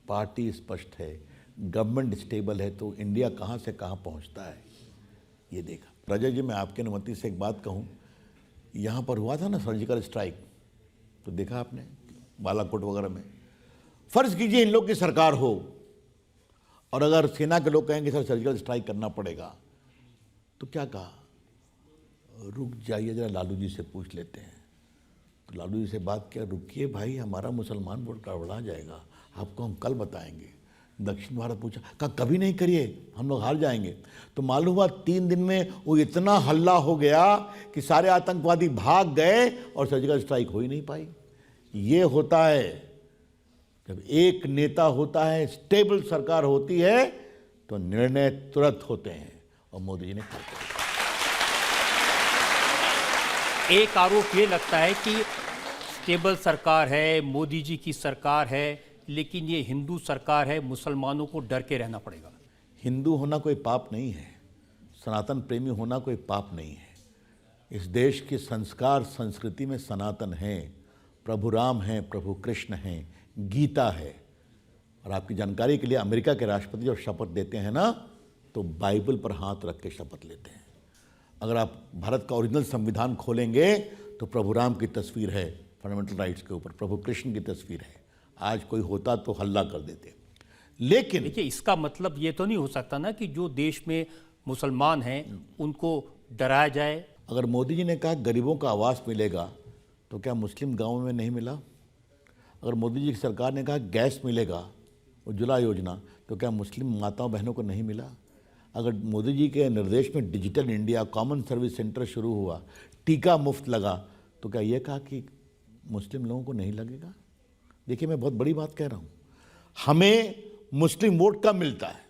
पार्टी स्पष्ट है, गवर्नमेंट स्टेबल है, तो इंडिया कहाँ से कहाँ पहुँचता है ये देखा। रजत जी, मैं आपकी अनुमति से एक बात कहूँ, यहाँ पर हुआ था ना सर्जिकल स्ट्राइक, तो देखा आपने बालाकोट वगैरह में। फर्ज कीजिए इन लोग की सरकार हो और अगर सेना के लोग कहेंगे सर सर्जिकल स्ट्राइक करना पड़ेगा, तो क्या कहा, रुक जाइए जरा लालू जी से पूछ लेते हैं। तो लालू जी से बात किया, रुकिए भाई, हमारा मुसलमान वोट गड़बड़ा जाएगा, आपको हम कल बताएंगे। दक्षिण भारत पूछा, कहा कभी नहीं करिए, हम लोग हार जाएंगे। तो मालूम हुआ 3 दिन में वो इतना हल्ला हो गया कि सारे आतंकवादी भाग गए और सर्जिकल स्ट्राइक हो ही नहीं पाई। ये होता है जब एक नेता होता है, स्टेबल सरकार होती है, तो निर्णय तुरंत होते हैं, और मोदी जी ने कर दिया। एक आरोप ये लगता है कि स्टेबल सरकार है, मोदी जी की सरकार है, लेकिन ये हिंदू सरकार है, मुसलमानों को डर के रहना पड़ेगा। हिंदू होना कोई पाप नहीं है, सनातन प्रेमी होना कोई पाप नहीं है। इस देश की संस्कार संस्कृति में सनातन है, प्रभु राम हैं, प्रभु कृष्ण हैं, गीता है। और आपकी जानकारी के लिए, अमेरिका के राष्ट्रपति जब शपथ लेते हैं ना, तो बाइबल पर हाथ रख के शपथ लेते हैं। अगर आप भारत का ओरिजिनल संविधान खोलेंगे तो प्रभु राम की तस्वीर है फंडामेंटल राइट्स के ऊपर, प्रभु कृष्ण की तस्वीर है। आज कोई होता तो हल्ला कर देते। लेकिन देखिए, इसका मतलब ये तो नहीं हो सकता ना कि जो देश में मुसलमान हैं उनको डराया जाए। अगर मोदी जी ने कहा गरीबों का आवास मिलेगा, तो क्या मुस्लिम गाँव में नहीं मिला? अगर मोदी जी की सरकार ने कहा गैस मिलेगा, उज्ज्वला योजना, तो क्या मुस्लिम माताओं बहनों को नहीं मिला? अगर मोदी जी के निर्देश में digital India common service centre शुरू हुआ, टीका मुफ्त लगा, तो क्या ये कहा कि मुस्लिम लोगों को नहीं लगेगा? देखिए, मैं बहुत बड़ी बात कह रहा हूँ। हमें मुस्लिम वोट कम मिलता है,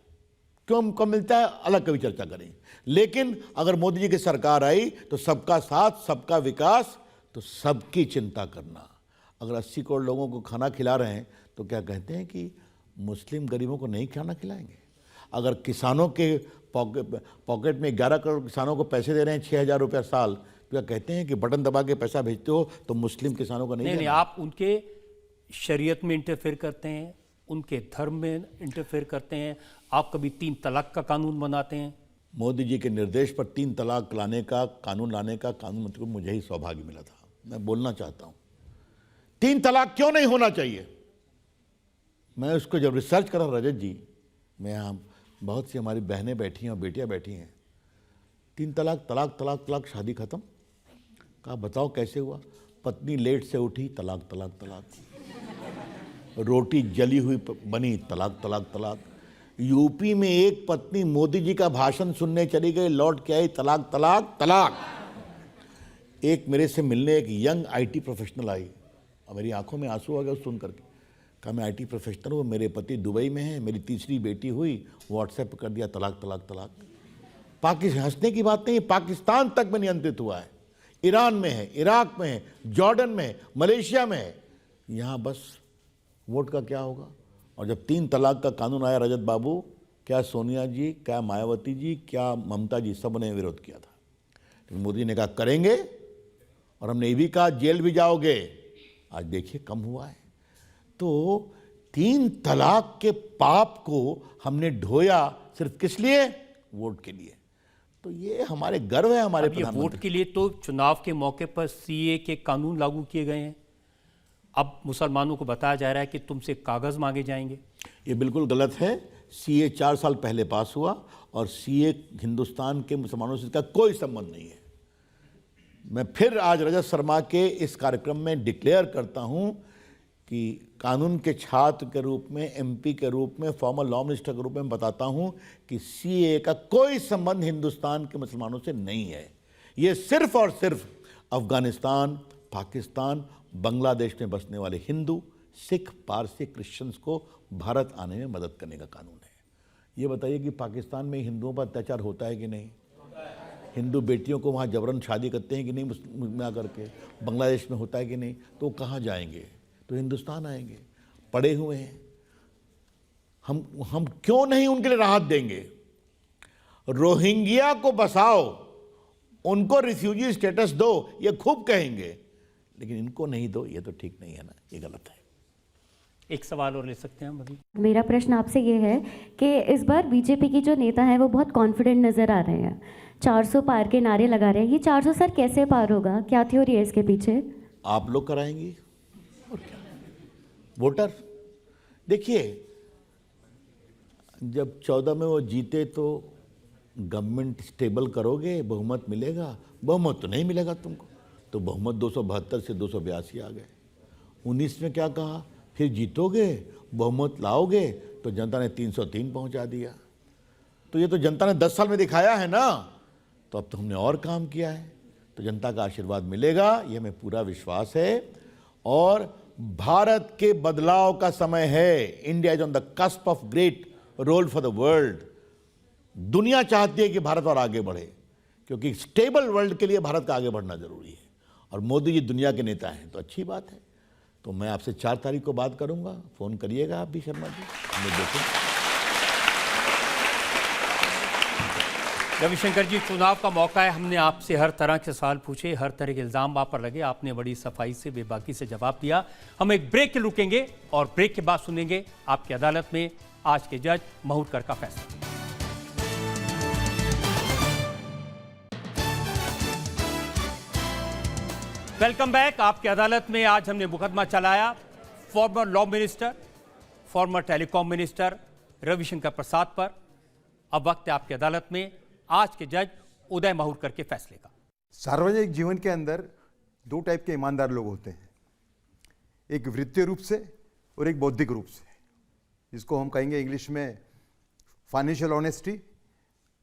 क्यों कम मिलता है अलग कभी चर्चा करेंगे। लेकिन अगर मोदी जी की सरकार आई तो सबका साथ, सबका विकास, तो सबकी चिंता करना। अगर 80 करोड़ लोगों को खाना खिला रहे हैं, तो क्या कहते हैं कि मुस्लिम गरीबों को नहीं खाना खिलाएंगे? अगर किसानों के पॉकेट में 11 करोड़ किसानों को पैसे दे रहे हैं 6,000 रुपया साल, तो क्या कहते हैं कि बटन दबा के पैसा भेजते हो तो मुस्लिम किसानों को नहीं? आप उनके शरीयत में इंटरफेयर करते हैं, उनके धर्म में इंटरफेयर करते हैं। आप कभी 3 तलाक का कानून बनाते हैं। मोदी जी के निर्देश पर 3 तलाक लाने का कानून लाने का कानून मंत्री को मुझे ही सौभाग्य मिला था। मैं बोलना चाहता हूँ 3 तलाक क्यों नहीं होना चाहिए। मैं उसको जब रिसर्च करा रजत जी, मैं यहाँ बहुत सी हमारी बहनें बैठी हैं और बेटियाँ बैठी हैं, 3 तलाक तलाक तलाक तलाक, शादी खत्म। कहा बताओ कैसे हुआ? पत्नी लेट से उठी, तलाक तलाक तलाक। रोटी जली हुई बनी, तलाक तलाक तलाक। यूपी में एक पत्नी मोदी जी का भाषण सुनने चली गई, लौट के आई, तलाक तलाक तलाक। एक मेरे से मिलने एक यंग आईटी प्रोफेशनल आई, और मेरी आंखों में आंसू आ गया सुन करके। कहा मैं आईटी प्रोफेशनल हूँ, मेरे पति दुबई में हैं, मेरी तीसरी बेटी हुई, व्हाट्सएप कर दिया तलाक तलाक तलाक। पाकिस्तान, हंसने की बात नहीं, पाकिस्तान तक में नियंत्रित हुआ है, ईरान में है, इराक में है, जॉर्डन में है, मलेशिया में है। यहाँ बस वोट का क्या होगा? और जब 3 तलाक का कानून आया रजत बाबू, क्या सोनिया जी, क्या मायावती जी, क्या ममता जी, सब ने विरोध किया था। लेकिन मोदी ने कहा करेंगे, और हमने ये भी कहा जेल भी जाओगे। आज देखिए कम हुआ है। तो 3 तलाक के पाप को हमने ढोया सिर्फ किस लिए? वोट के लिए। तो ये हमारे गर्व है हमारे प्रधानमंत्री। वोट के लिए तो चुनाव के मौके पर सीए के कानून लागू किए गए हैं। अब मुसलमानों को बताया जा रहा है कि तुमसे कागज मांगे जाएंगे। ये बिल्कुल गलत है। सीए 4 साल पहले पास हुआ, और सीए हिंदुस्तान के मुसलमानों से इसका कोई संबंध नहीं है। मैं फिर आज रजत शर्मा के इस कार्यक्रम में डिक्लेयर करता हूं कि कानून के छात्र के रूप में, एमपी के रूप में, फॉर्मर लॉ मिनिस्टर के रूप में बताता हूं कि सीए का कोई संबंध हिंदुस्तान के मुसलमानों से नहीं है। ये सिर्फ और सिर्फ अफगानिस्तान, पाकिस्तान, बांग्लादेश में बसने वाले हिंदू, सिख, पारसी, क्रिश्चियंस को भारत आने में मदद करने का कानून है। ये बताइए कि पाकिस्तान में हिंदुओं पर अत्याचार होता है कि नहीं? हिंदू बेटियों को वहाँ जबरन शादी करते हैं कि नहीं मुस्लिम आकर के? बांग्लादेश में होता है कि नहीं? तो वो कहाँ जाएंगे? तो हिंदुस्तान आएंगे। पड़े हुए हैं। हम क्यों नहीं उनके लिए राहत देंगे? रोहिंग्या को बसाओ, उनको रिफ्यूजी स्टेटस दो, ये खूब कहेंगे, लेकिन इनको नहीं दो, ये तो ठीक नहीं है ना, ये गलत है। एक सवाल और ले सकते हैं हम अभी। मेरा प्रश्न आपसे ये है कि इस बार बीजेपी की जो नेता है वो बहुत कॉन्फिडेंट नज़र आ रहे हैं, 400 पार के नारे लगा रहे हैं। ये 400 सर कैसे पार होगा? क्या थ्योरी है इसके पीछे? आप लोग कराएंगे और क्या? वोटर देखिए, जब 14 में वो जीते तो गवर्नमेंट स्टेबल करोगे, बहुमत मिलेगा। बहुमत तो नहीं मिलेगा तुमको, तो बहुमत 272 से 282 आ गए। 19 में क्या कहा? फिर जीतोगे, बहुमत लाओगे, तो जनता ने 303 पहुंचा दिया। तो ये तो जनता ने 10 साल में दिखाया है ना, तो अब तो हमने और काम किया है, तो जनता का आशीर्वाद मिलेगा, ये हमें पूरा विश्वास है। और भारत के बदलाव का समय है। India is on the cusp of great role for the world. दुनिया चाहती है कि भारत और आगे बढ़े, क्योंकि स्टेबल वर्ल्ड के लिए भारत का आगे बढ़ना जरूरी है। और मोदी जी दुनिया के नेता हैं, तो अच्छी बात है। तो मैं आपसे 4 तारीख को बात करूंगा, फोन करिएगा आप भी शर्मा जी, हमें देखें। रविशंकर जी, चुनाव का मौका है, हमने आपसे हर तरह के सवाल पूछे, हर तरह के इल्ज़ाम आप पर लगे, आपने बड़ी सफाई से, बेबाकी से जवाब दिया। हम एक ब्रेक के रुकेंगे और ब्रेक के बाद सुनेंगे आपकी अदालत में आज के जज महूरकर का फैसला। Welcome back. आपकी अदालत में आज हमने मुकदमा चलाया former law minister, former telecom minister Ravishankar Prasad पर। अब वक्त है आपकी अदालत में आज के जज उदय महूरकर के फैसले का। सार्वजनिक जीवन के अंदर 2 टाइप के ईमानदार लोग होते हैं, एक वित्तीय रूप से और एक बौद्धिक रूप से, जिसको हम कहेंगे इंग्लिश में फाइनेंशियल ऑनेस्टी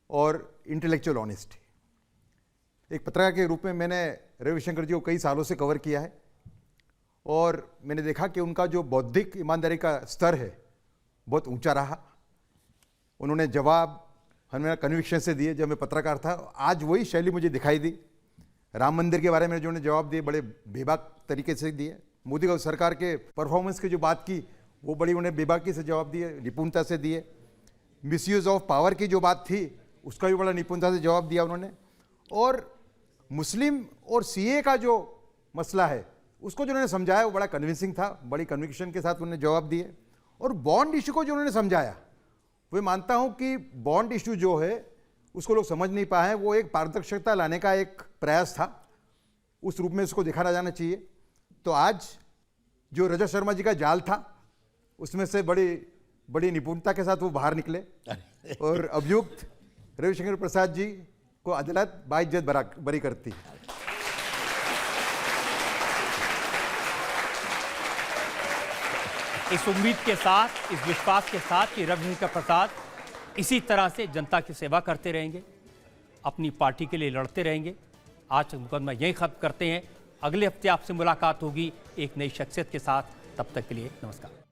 और इंटेलेक्चुअल ऑनेस्टी। एक पत्रकार के रूप में मैंने रविशंकर जी को कई सालों से कवर किया है और मैंने देखा कि उनका जो बौद्धिक ईमानदारी का स्तर है बहुत ऊंचा रहा। उन्होंने जवाब हमें कन्विक्शन से दिए जब मैं पत्रकार था। आज वही शैली मुझे दिखाई दी। राम मंदिर के बारे में जो उन्होंने जवाब दिए बड़े बेबाक तरीके से दिए। मोदी का सरकार के परफॉर्मेंस की जो बात की वो बड़ी उन्हें बेबाकी से जवाब दिए, निपुणता से दिए। मिसयूज ऑफ पावर की जो बात थी उसका भी बड़ा निपुणता से जवाब दिया उन्होंने। और मुस्लिम और सीए का जो मसला है उसको जो उन्होंने समझाया वो बड़ा कन्विंसिंग था, बड़ी कन्विक्शन के साथ उन्होंने जवाब दिए। और बॉन्ड इशू को जो उन्होंने समझाया, वो मानता हूं कि बॉन्ड इशू जो है उसको लोग समझ नहीं पाए हैं, वो एक पारदर्शिता लाने का एक प्रयास था, उस रूप में इसको देखा जाना चाहिए। तो आज जो रजत शर्मा जी का जाल था उसमें से बड़ी निपुणता के साथ वो बाहर निकले और अभियुक्त रविशंकर प्रसाद जी को अदालत बाइज्जत बरी करती है। इस उम्मीद के साथ, इस विश्वास के साथ कि रविशंकर प्रसाद इसी तरह से जनता की सेवा करते रहेंगे, अपनी पार्टी के लिए लड़ते रहेंगे। आज का मुकदमा यहीं खत्म करते हैं। अगले हफ्ते आपसे मुलाकात होगी एक नई शख्सियत के साथ। तब तक के लिए नमस्कार।